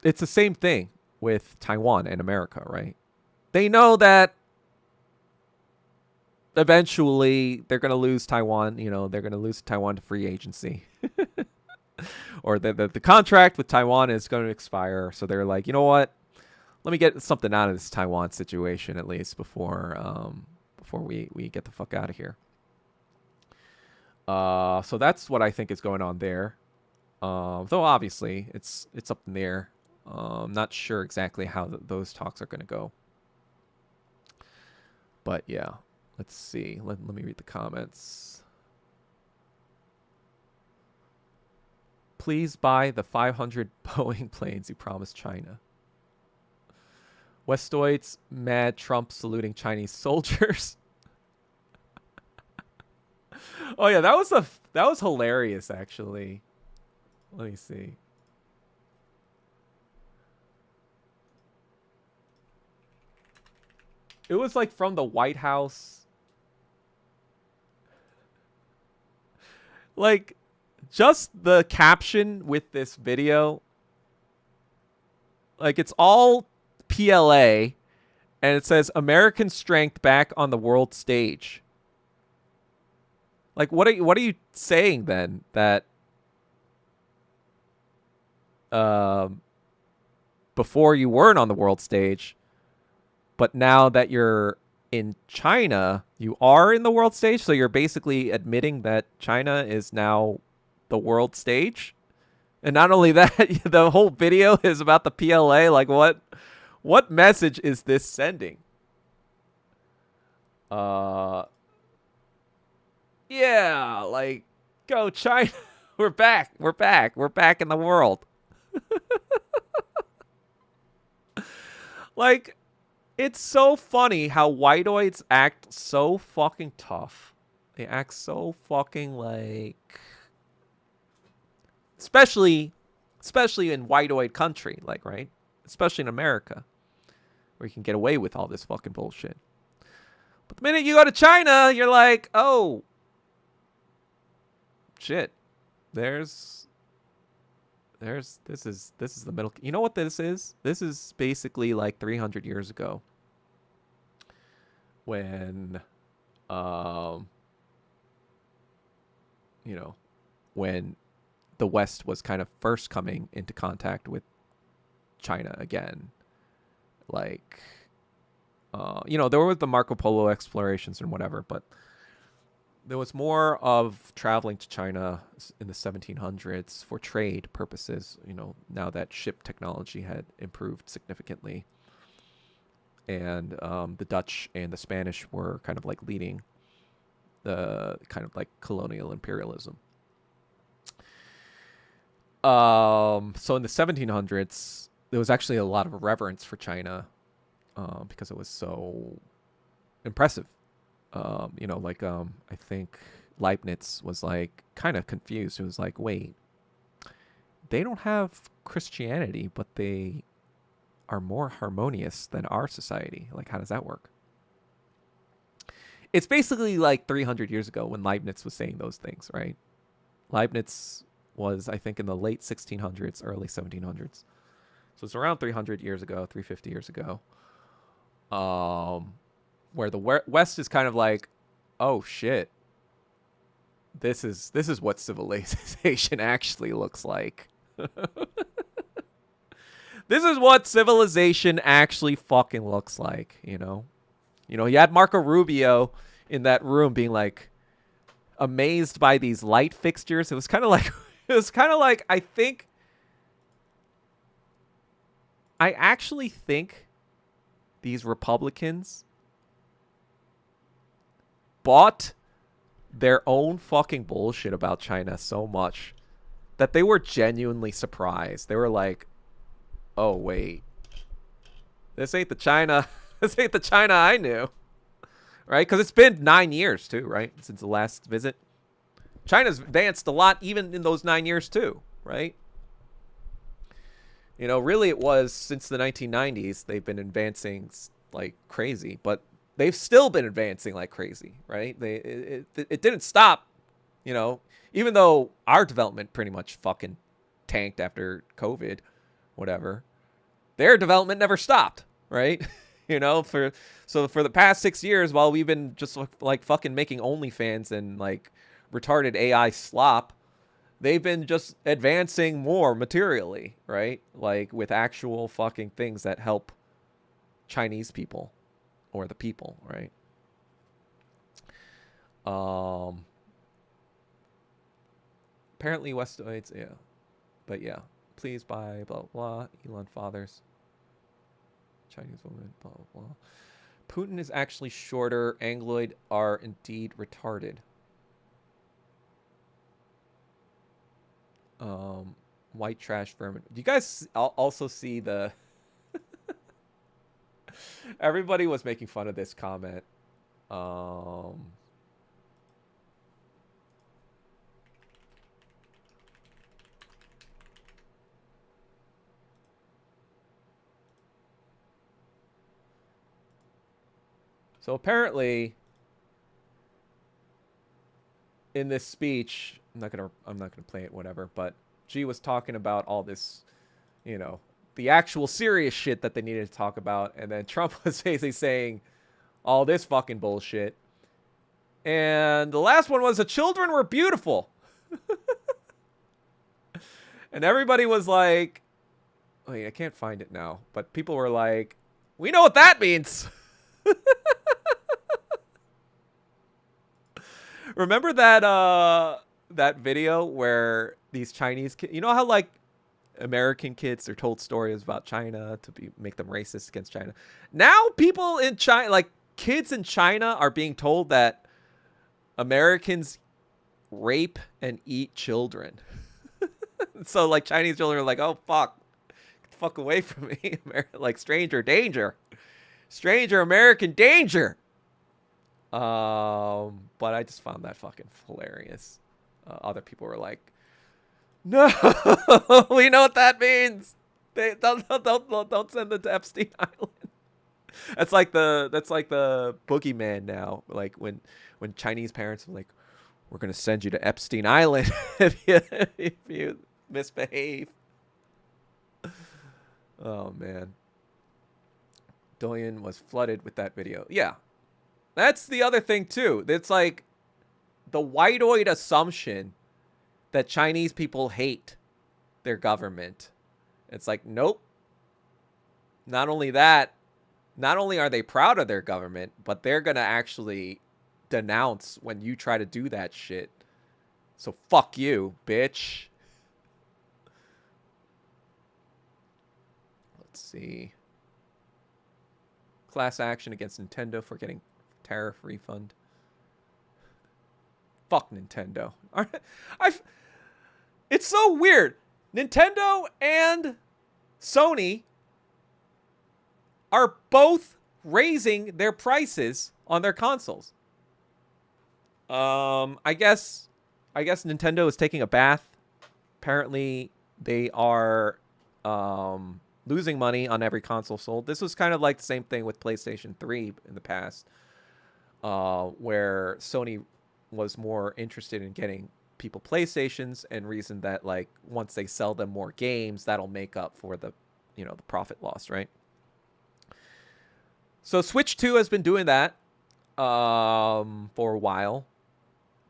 it's the same thing with Taiwan and America, right? They know that eventually they're going to lose Taiwan. You know, they're going to lose Taiwan to free agency. Or the contract with Taiwan is going to expire. So they're like, you know what? Let me get something out of this Taiwan situation at least before we get the fuck out of here. So that's what I think is going on there. Though obviously it's up in the air. I'm not sure exactly how those talks are going to go. But yeah, let's see. Let me read the comments. Please buy the 500 Boeing planes you promised China. Westoids mad Trump saluting Chinese soldiers. Oh yeah, that was hilarious actually. Let me see. It was like from the White House. Like just the caption with this video. Like it's all PLA and it says American strength back on the world stage. Like what are you saying then? That before you weren't on the world stage, but now that you're in China, you are in the world stage. So you're basically admitting that China is now the world stage. And not only that, the whole video is about the PLA. Like, what message is this sending? Yeah, like, go China. We're back. We're back. We're back in the world. Like, it's so funny how whiteoids act so fucking tough. They act so fucking like, especially in whiteoid country, like, right? Especially in America, where you can get away with all this fucking bullshit. But the minute you go to China, you're like, oh, shit. This is the middle. You know what this is? This is basically like 300 years ago when, when the West was kind of first coming into contact with China again. Like, there were the Marco Polo explorations and whatever, but there was more of traveling to China in the 1700s for trade purposes, now that ship technology had improved significantly. And the Dutch and the Spanish were kind of like leading the kind of like colonial imperialism. So in the 1700s, there was actually a lot of reverence for China because it was so impressive. I think Leibniz was like kind of confused. It was like, wait, they don't have Christianity, but they are more harmonious than our society. Like, how does that work? It's basically like 300 years ago when Leibniz was saying those things, right? Leibniz was, I think, in the late 1600s, early 1700s. So it's around 300 years ago, 350 years ago. Where the West is kind of like, oh shit, this is what civilization actually looks like. This is what civilization actually fucking looks like, You had Marco Rubio in that room being like amazed by these light fixtures. It was kind of like I actually think these Republicans bought their own fucking bullshit about China so much that they were genuinely surprised. They were like, oh, wait. This ain't the China I knew. Right? Because it's been 9 years, too, right? Since the last visit. China's advanced a lot even in those 9 years, too, right? Really it was since the 1990s they've been advancing like crazy. But they've still been advancing like crazy, right? It didn't stop, even though our development pretty much fucking tanked after COVID, whatever. Their development never stopped, right? For the past 6 years, while we've been just like fucking making OnlyFans and like retarded AI slop, they've been just advancing more materially, right? Like with actual fucking things that help Chinese people. Or the people, right? Apparently Westoids, yeah. But yeah. Please buy blah blah. Elon fathers. Chinese woman, blah blah. Putin is actually shorter. Angloid are indeed retarded. White trash vermin. Do you guys also see the everybody was making fun of this comment. So apparently in this speech, I'm not gonna play it, whatever, but G was talking about all this, the actual serious shit that they needed to talk about, and then Trump was basically saying all this fucking bullshit. And the last one was the children were beautiful. And everybody was like, wait, I can't find it now, but people were like, we know what that means. Remember that video where these Chinese kids, you know how like American kids are told stories about China to make them racist against China. Now people in China, like kids in China, are being told that Americans rape and eat children. So like Chinese children are like, oh fuck, get the fuck away from me, like stranger danger, stranger American danger. But I just found that fucking hilarious. Other people were like, no, we know what that means. They don't send them to Epstein Island. That's like the boogeyman now. Like when Chinese parents are like, we're gonna send you to Epstein Island if you misbehave. Oh man, Douyin was flooded with that video. Yeah, that's the other thing too. It's like the white-oid assumption that Chinese people hate their government. It's like, nope. Not only that, not only are they proud of their government, but they're going to actually denounce when you try to do that shit. So fuck you, bitch. Let's see. Class action against Nintendo for getting tariff refund. Fuck Nintendo. It's so weird. Nintendo and Sony are both raising their prices on their consoles. I guess Nintendo is taking a bath. Apparently, they are losing money on every console sold. This was kind of like the same thing with PlayStation 3 in the past, where Sony was more interested in getting people PlayStations and reasoned that like once they sell them more games, that'll make up for the, you know, the profit loss, right? So Switch 2 has been doing that for a while,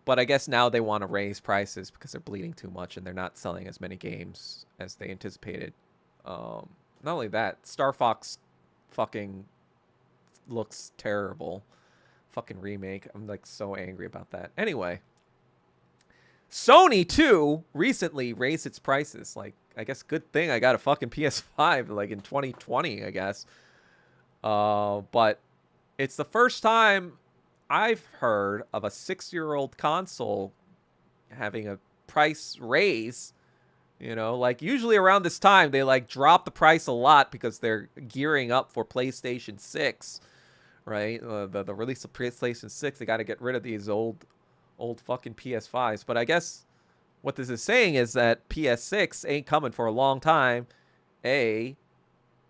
but I guess now they want to raise prices because they're bleeding too much and they're not selling as many games as they anticipated. Not only that, Star Fox fucking looks terrible. Fucking remake. I'm like so angry about that. Anyway, Sony too recently raised its prices. Like, I guess good thing I got a fucking PS5 like in 2020, I guess. But it's the first time I've heard of a 6-year-old console having a price raise. You know, like usually around this time they like drop the price a lot because they're gearing up for PlayStation 6. Right, the release of PlayStation 6, they got to get rid of these old fucking PS5s. But I guess what this is saying is that PS6 ain't coming for a long time, and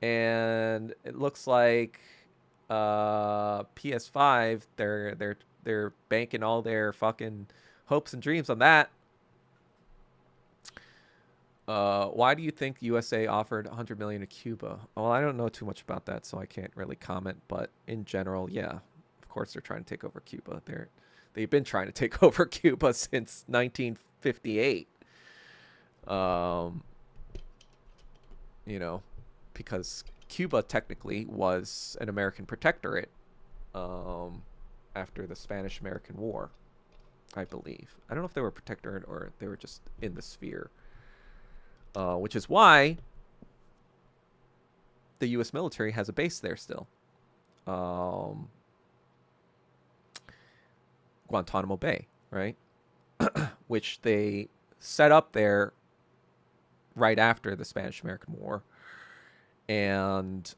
it looks like PS5 they're banking all their fucking hopes and dreams on that. Why do you think USA offered 100 million to Cuba? Well, I don't know too much about that, so I can't really comment. But in general, yeah, of course they're trying to take over Cuba. They've been trying to take over Cuba since 1958. You know, because Cuba technically was an American protectorate after the Spanish-American War, I believe. I don't know if they were a protectorate or they were just in the sphere. Which is why the U.S. military has a base there still. Guantanamo Bay, right? Which they set up there right after the Spanish-American War. And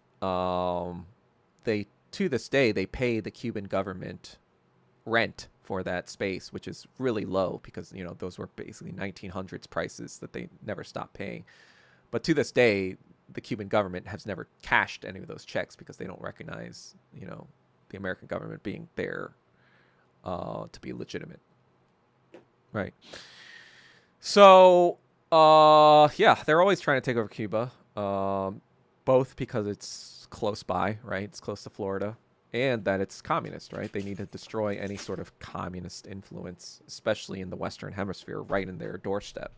they, to this day, they pay the Cuban government rent for that space, which is really low because, you know, those were basically 1900s prices that they never stopped paying. But to this day, the Cuban government has never cashed any of those checks because they don't recognize, you know, the American government being there to be legitimate. Right. So, yeah, they're always trying to take over Cuba, both because it's close by, right? It's close to Florida. And that it's communist, right? They need to destroy any sort of communist influence, especially in the Western Hemisphere, right in their doorstep.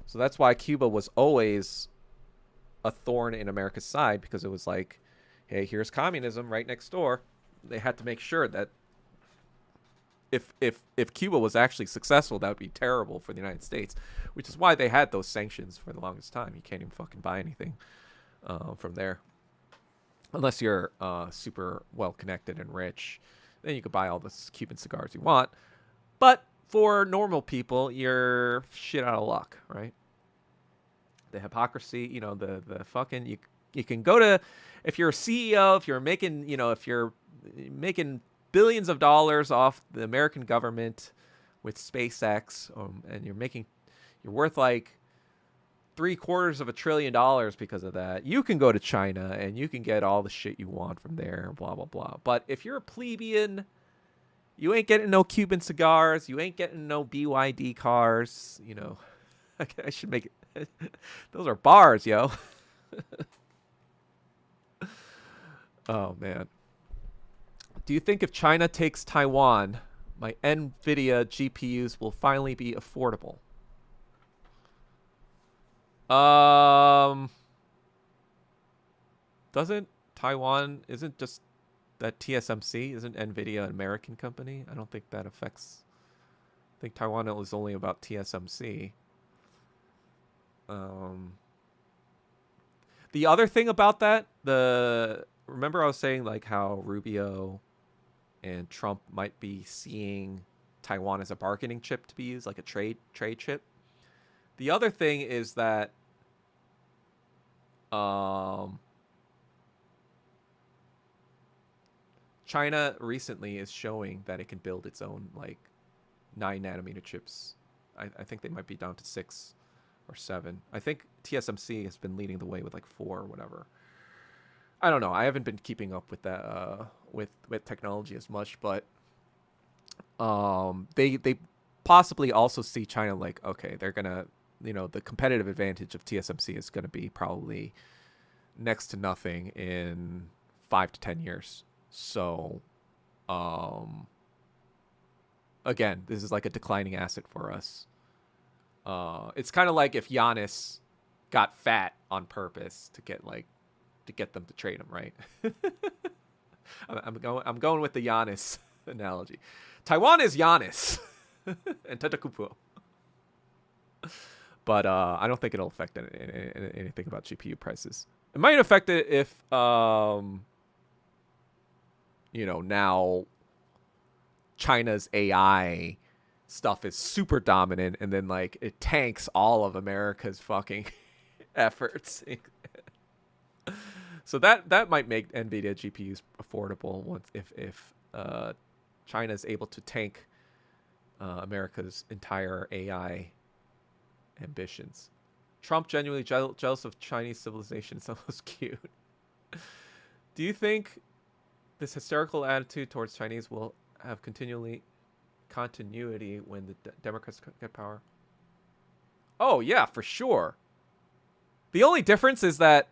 So that's why Cuba was always a thorn in America's side, because it was like, hey, here's communism right next door. They had to make sure that if Cuba was actually successful, that would be terrible for the United States, which is why they had those sanctions for the longest time. You can't even fucking buy anything from there unless you're super well connected and rich. Then you could buy all the Cuban cigars you want. But for normal people, you're shit out of luck, right? The hypocrisy, the fucking you can go to, if you're a CEO, if you're making, if you're making billions of dollars off the American government with SpaceX, and you're worth like $750 billion because of that, you can go to China and you can get all the shit you want from there, blah, blah, blah. But if you're a plebeian, you ain't getting no Cuban cigars, you ain't getting no BYD cars, I should make it. Those are bars, yo. Oh, man. Do you think if China takes Taiwan, my NVIDIA GPUs will finally be affordable? Doesn't Taiwan, isn't just that TSMC, isn't NVIDIA an American company? I don't think that affects, I think Taiwan is only about TSMC. The other thing about that, remember I was saying like how Rubio and Trump might be seeing Taiwan as a bargaining chip to be used, like a trade chip. The other thing is that China recently is showing that it can build its own like 9-nanometer chips. I think they might be down to 6 or 7. I think TSMC has been leading the way with like 4 or whatever. I don't know. I haven't been keeping up with that with technology as much, but they possibly also see China like, okay, they're gonna, the competitive advantage of TSMC is gonna be probably next to nothing in 5 to 10 years. So, again, this is like a declining asset for us. It's kind of like if Giannis got fat on purpose to get them to trade him, right? I'm going with the Giannis analogy. Taiwan is Giannis and Tetakupo. But I don't think it'll affect anything about GPU prices. It might affect it if now China's AI stuff is super dominant, and then like it tanks all of America's fucking efforts. So that might make NVIDIA GPUs affordable once if China's able to tank America's entire AI ambitions. Trump genuinely jealous of Chinese civilization. It's almost cute. Do you think this hysterical attitude towards Chinese will have continuity when the Democrats get power? Oh, yeah, for sure. The only difference is that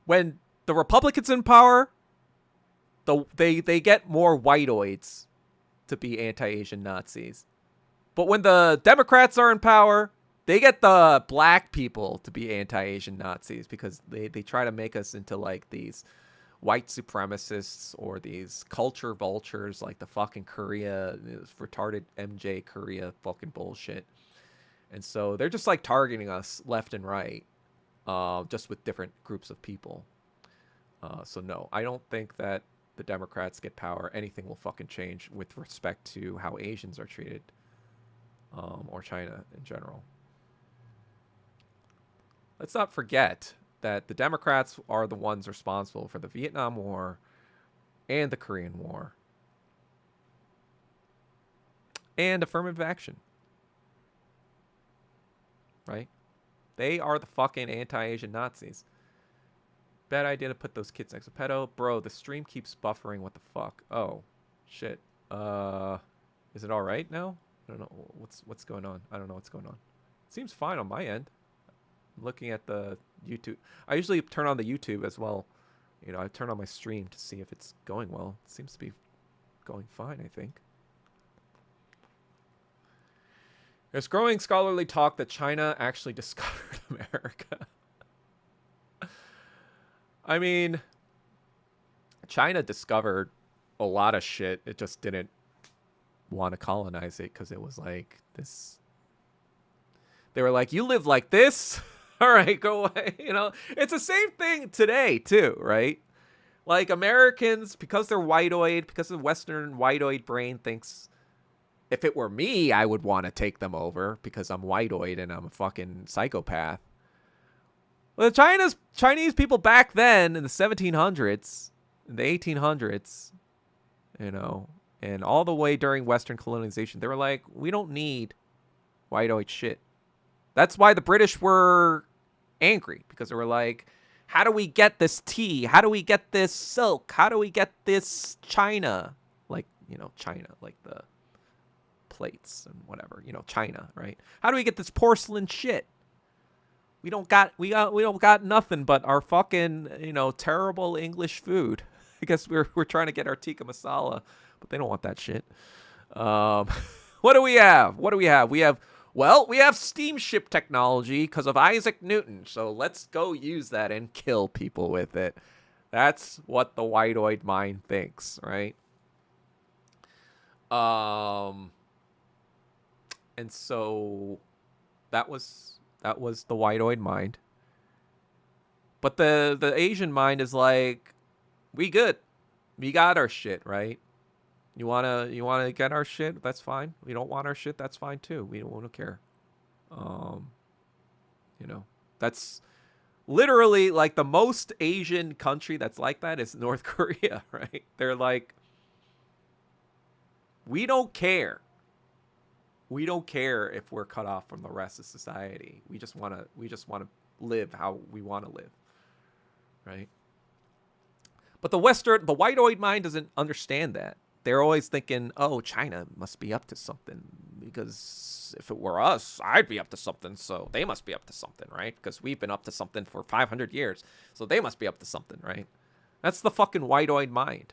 when the Republicans in power, they get more whiteoids to be anti-Asian Nazis. But when the Democrats are in power, they get the black people to be anti-Asian Nazis because they try to make us into like these white supremacists or these culture vultures like the fucking Korea, retarded MJ Korea fucking bullshit. And so they're just like targeting us left and right, just with different groups of people. So no, I don't think that the Democrats get power, anything will fucking change with respect to how Asians are treated, or China in general. Let's not forget that the Democrats are the ones responsible for the Vietnam War and the Korean War and affirmative action. Right? They are the fucking anti-Asian Nazis. Bad idea to put those kids next to pedo. Bro, the stream keeps buffering. What the fuck? Oh, shit. Is it all right now? I don't know what's going on. I don't know what's going on. Seems fine on my end. I'm looking at the YouTube. I usually turn on the YouTube as well. I turn on my stream to see if it's going well. It seems to be going fine, I think. There's growing scholarly talk that China actually discovered America. I mean, China discovered a lot of shit. It just didn't want to colonize it because it was like this. They were like, you live like this? All right, go away. You know, it's the same thing today, too, right? Like Americans, because they're white-oyed, because the Western white-oyed brain thinks if it were me, I would want to take them over because I'm white-oyed and I'm a fucking psychopath. Well, the Chinese people back then in the 1700s, in the 1800s, you know, and all the way during Western colonization, they were like, we don't need white-oyed shit. That's why the British were angry, because they were like, how do we get this tea? How do we get this silk? How do we get this China? Like, you know, China, like the plates and whatever, you know, China, right? How do we get this porcelain shit? We don't got nothing but our fucking, you know, terrible English food. I guess we're trying to get our tikka masala, but they don't want that shit. What do we have? We have steamship technology because of Isaac Newton. So let's go use that and kill people with it. That's what the white-oyed mind thinks, right? And so that was the white-oyed mind. But the Asian mind is like, we good. We got our shit, right? You wanna get our shit? That's fine. We don't want our shit? That's fine too. We don't care. You know, that's literally like the most Asian country that's like that is North Korea, right? They're like, we don't care. We don't care if we're cut off from the rest of society. We just wanna live how we want to live, right? But the white-oyed mind doesn't understand that. They're always thinking, oh, China must be up to something, because if it were us, I'd be up to something, so they must be up to something, right? Because we've been up to something for 500 years, so they must be up to something, right? That's the fucking white-oyed mind.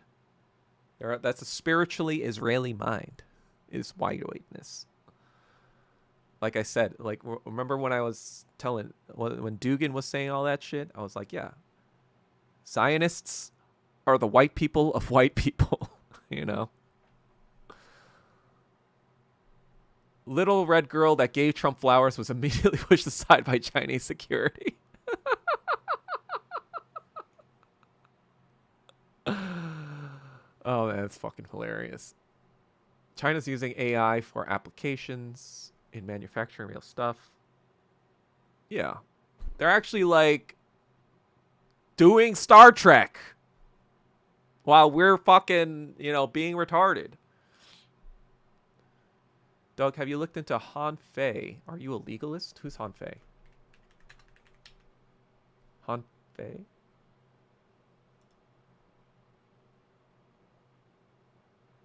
That's a spiritually Israeli mind, is white-oyedness. Like I said, like, remember when I was when Dugan was saying all that shit? I was like, yeah, Zionists are the white people of white people. You know, little red girl that gave Trump flowers was immediately pushed aside by Chinese security. Oh, man, that's fucking hilarious. China's using AI for applications in manufacturing real stuff. Yeah, they're actually like doing Star Trek while we're fucking, you know, being retarded. Doug, have you looked into Han Fei? Are you a legalist? Who's Han Fei? Han Fei?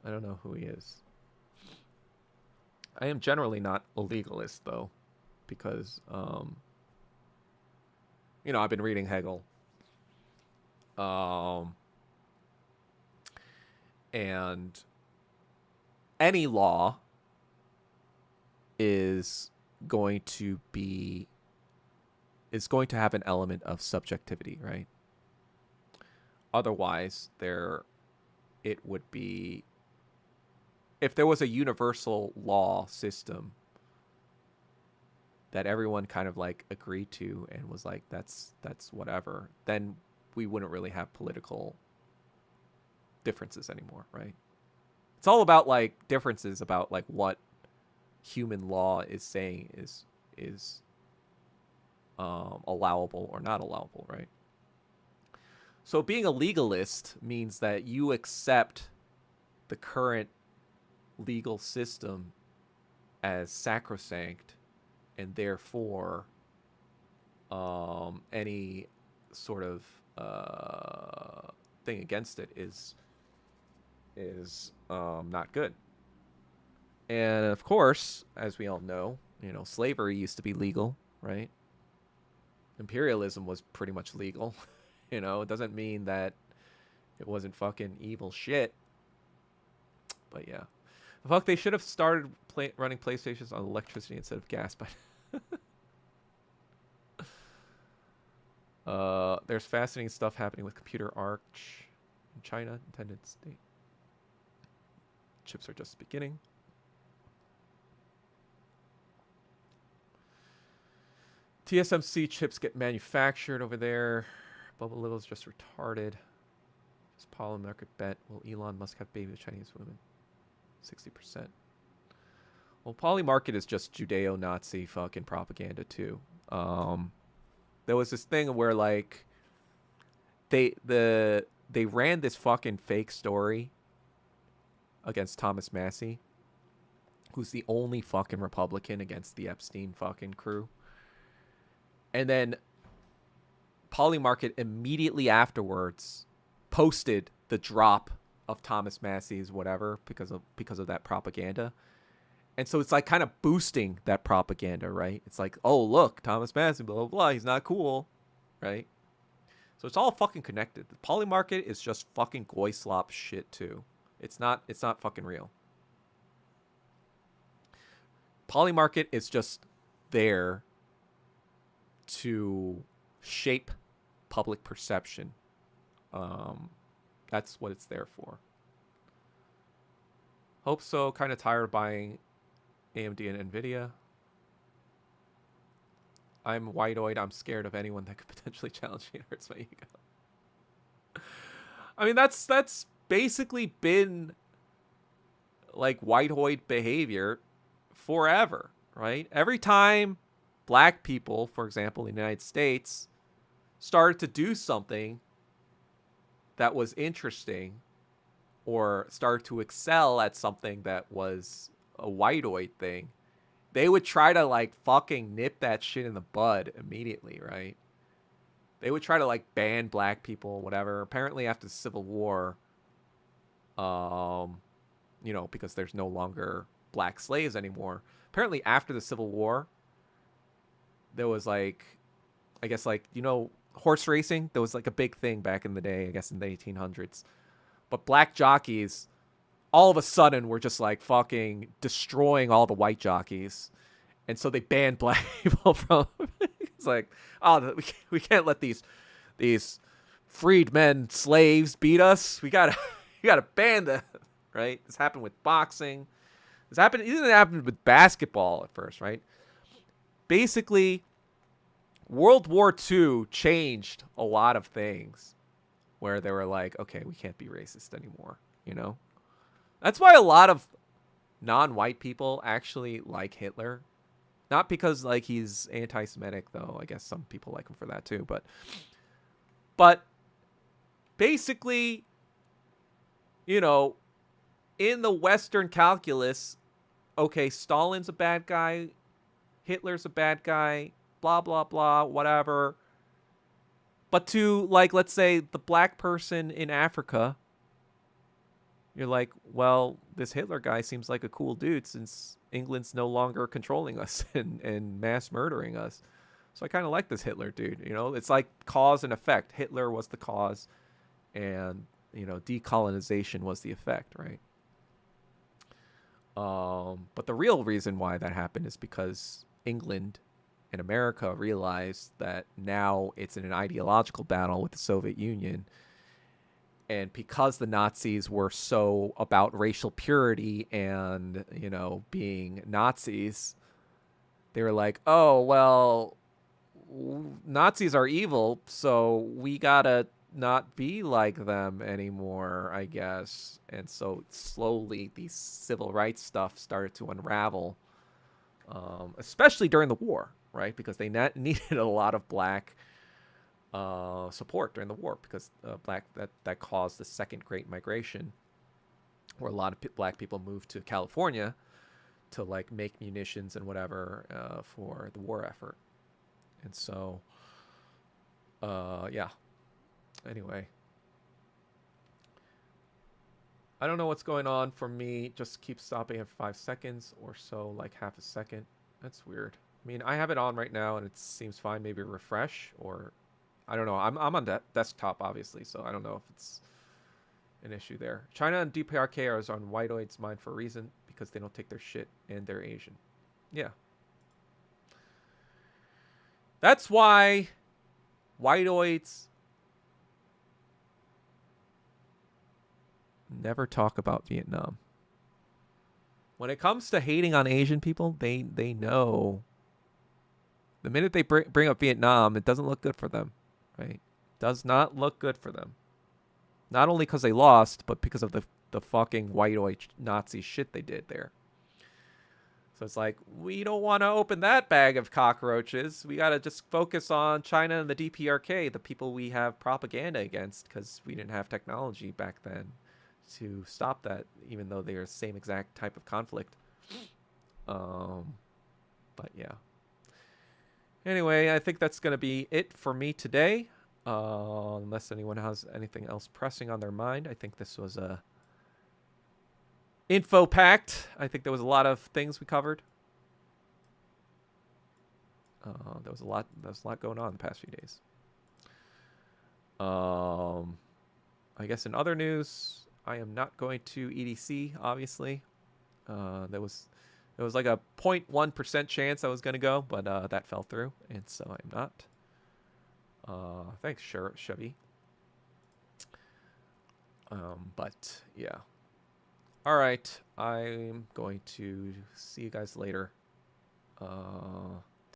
I don't know who he is. I am generally not a legalist, though, because, you know, I've been reading Hegel. And any law is going to have an element of subjectivity, right? Otherwise, it would be, if there was a universal law system that everyone kind of like agreed to and was like, that's whatever, then we wouldn't really have political differences anymore, right? It's all about like differences about like what human law is saying is allowable or not allowable, right? So being a legalist means that you accept the current legal system as sacrosanct, and therefore any sort of thing against it is not good. And of course, as we all know, you know, slavery used to be legal, right? Imperialism was pretty much legal. You know, it doesn't mean that it wasn't fucking evil shit. But yeah. Fuck, they should have started running PlayStations on electricity instead of gas. But there's fascinating stuff happening with computer arch in China, intended state. Chips are just beginning. TSMC chips get manufactured over there. Bubble Little is just retarded. Just Pollen market bet. Will Elon Musk have baby with Chinese women? 60%. Well, Poly Market is just Judeo-Nazi fucking propaganda too. There was this thing where like they ran this fucking fake story against Thomas Massie, who's the only fucking Republican against the Epstein fucking crew. And then Poly Market immediately afterwards posted the drop of Thomas Massie's whatever because of that propaganda. And so it's like kind of boosting that propaganda, right? It's like, oh, look, Thomas Massie, blah, blah, blah. He's not cool, right? So it's all fucking connected. The Poly Market is just fucking goy slop shit too. It's not fucking real. Poly Market is just there to shape public perception. That's what it's there for. Hope so. Kind of tired of buying AMD and Nvidia. I'm white-eyed. I'm scared of anyone that could potentially challenge me. It hurts my ego. I mean, that's basically been like white-eyed behavior forever, right? Every time black people, for example, in the United States, started to do something that was interesting or started to excel at something that was a white-eyed thing, they would try to like fucking nip that shit in the bud immediately, right? They would try to like ban black people, whatever. Apparently after the Civil War, you know, because there's no longer black slaves anymore. Apparently after the Civil War, there was like, I guess like, you know, horse racing. There was like a big thing back in the day, I guess in the 1800s. But black jockeys all of a sudden were just like fucking destroying all the white jockeys. And so they banned black people from it's like, oh, we can't let these freedmen slaves beat us. We gotta ban them, right? This happened with boxing. It didn't happen with basketball at first, right? Basically, World War II changed a lot of things where they were like, okay, we can't be racist anymore, you know? That's why a lot of non-white people actually like Hitler. Not because like he's anti-Semitic, though. I guess some people like him for that too. But basically, you know, in the Western calculus, okay, Stalin's a bad guy, Hitler's a bad guy, blah, blah, blah, whatever. But to, like, let's say the black person in Africa, you're like, well, this Hitler guy seems like a cool dude since England's no longer controlling us and mass murdering us. So I kind of like this Hitler dude, you know? It's like cause and effect. Hitler was the cause and, you know, decolonization was the effect, right? But the real reason why that happened is because England and America realized that now it's in an ideological battle with the Soviet Union. And because the Nazis were so about racial purity and, you know, being Nazis, they were like, oh, well, Nazis are evil, so we gotta not be like them anymore, I guess. And so slowly these civil rights stuff started to unravel, especially during the war, right? Because they needed a lot of black support during the war because that caused the second Great Migration, where a lot of black people moved to California to like make munitions and whatever for the war effort. And so, yeah. Anyway, I don't know what's going on for me. Just keep stopping at 5 seconds or so, like half a second. That's weird. I mean, I have it on right now and it seems fine. Maybe refresh or I don't know. I'm on that desktop, obviously, so I don't know if it's an issue there. China and DPRK are on white-oids' mind for a reason, because they don't take their shit and they're Asian. Yeah. That's why white-oids never talk about Vietnam. When it comes to hating on Asian people, they know. The minute they bring up Vietnam, it doesn't look good for them, right? Does not look good for them. Not only because they lost, but because of the fucking white Nazi shit they did there. So it's like, we don't want to open that bag of cockroaches. We got to just focus on China and the DPRK, the people we have propaganda against, because we didn't have technology back then to stop that, even though they are the same exact type of conflict. But yeah. Anyway, I think that's going to be it for me today. Unless anyone has anything else pressing on their mind. I think this was a info packed. I think there was a lot of things we covered. There was a lot going on in the past few days. I guess in other news, I am not going to EDC, obviously. There was like a 0.1% chance I was going to go, but that fell through, and so I'm not. Thanks, Chevy. But yeah. All right, I'm going to see you guys later.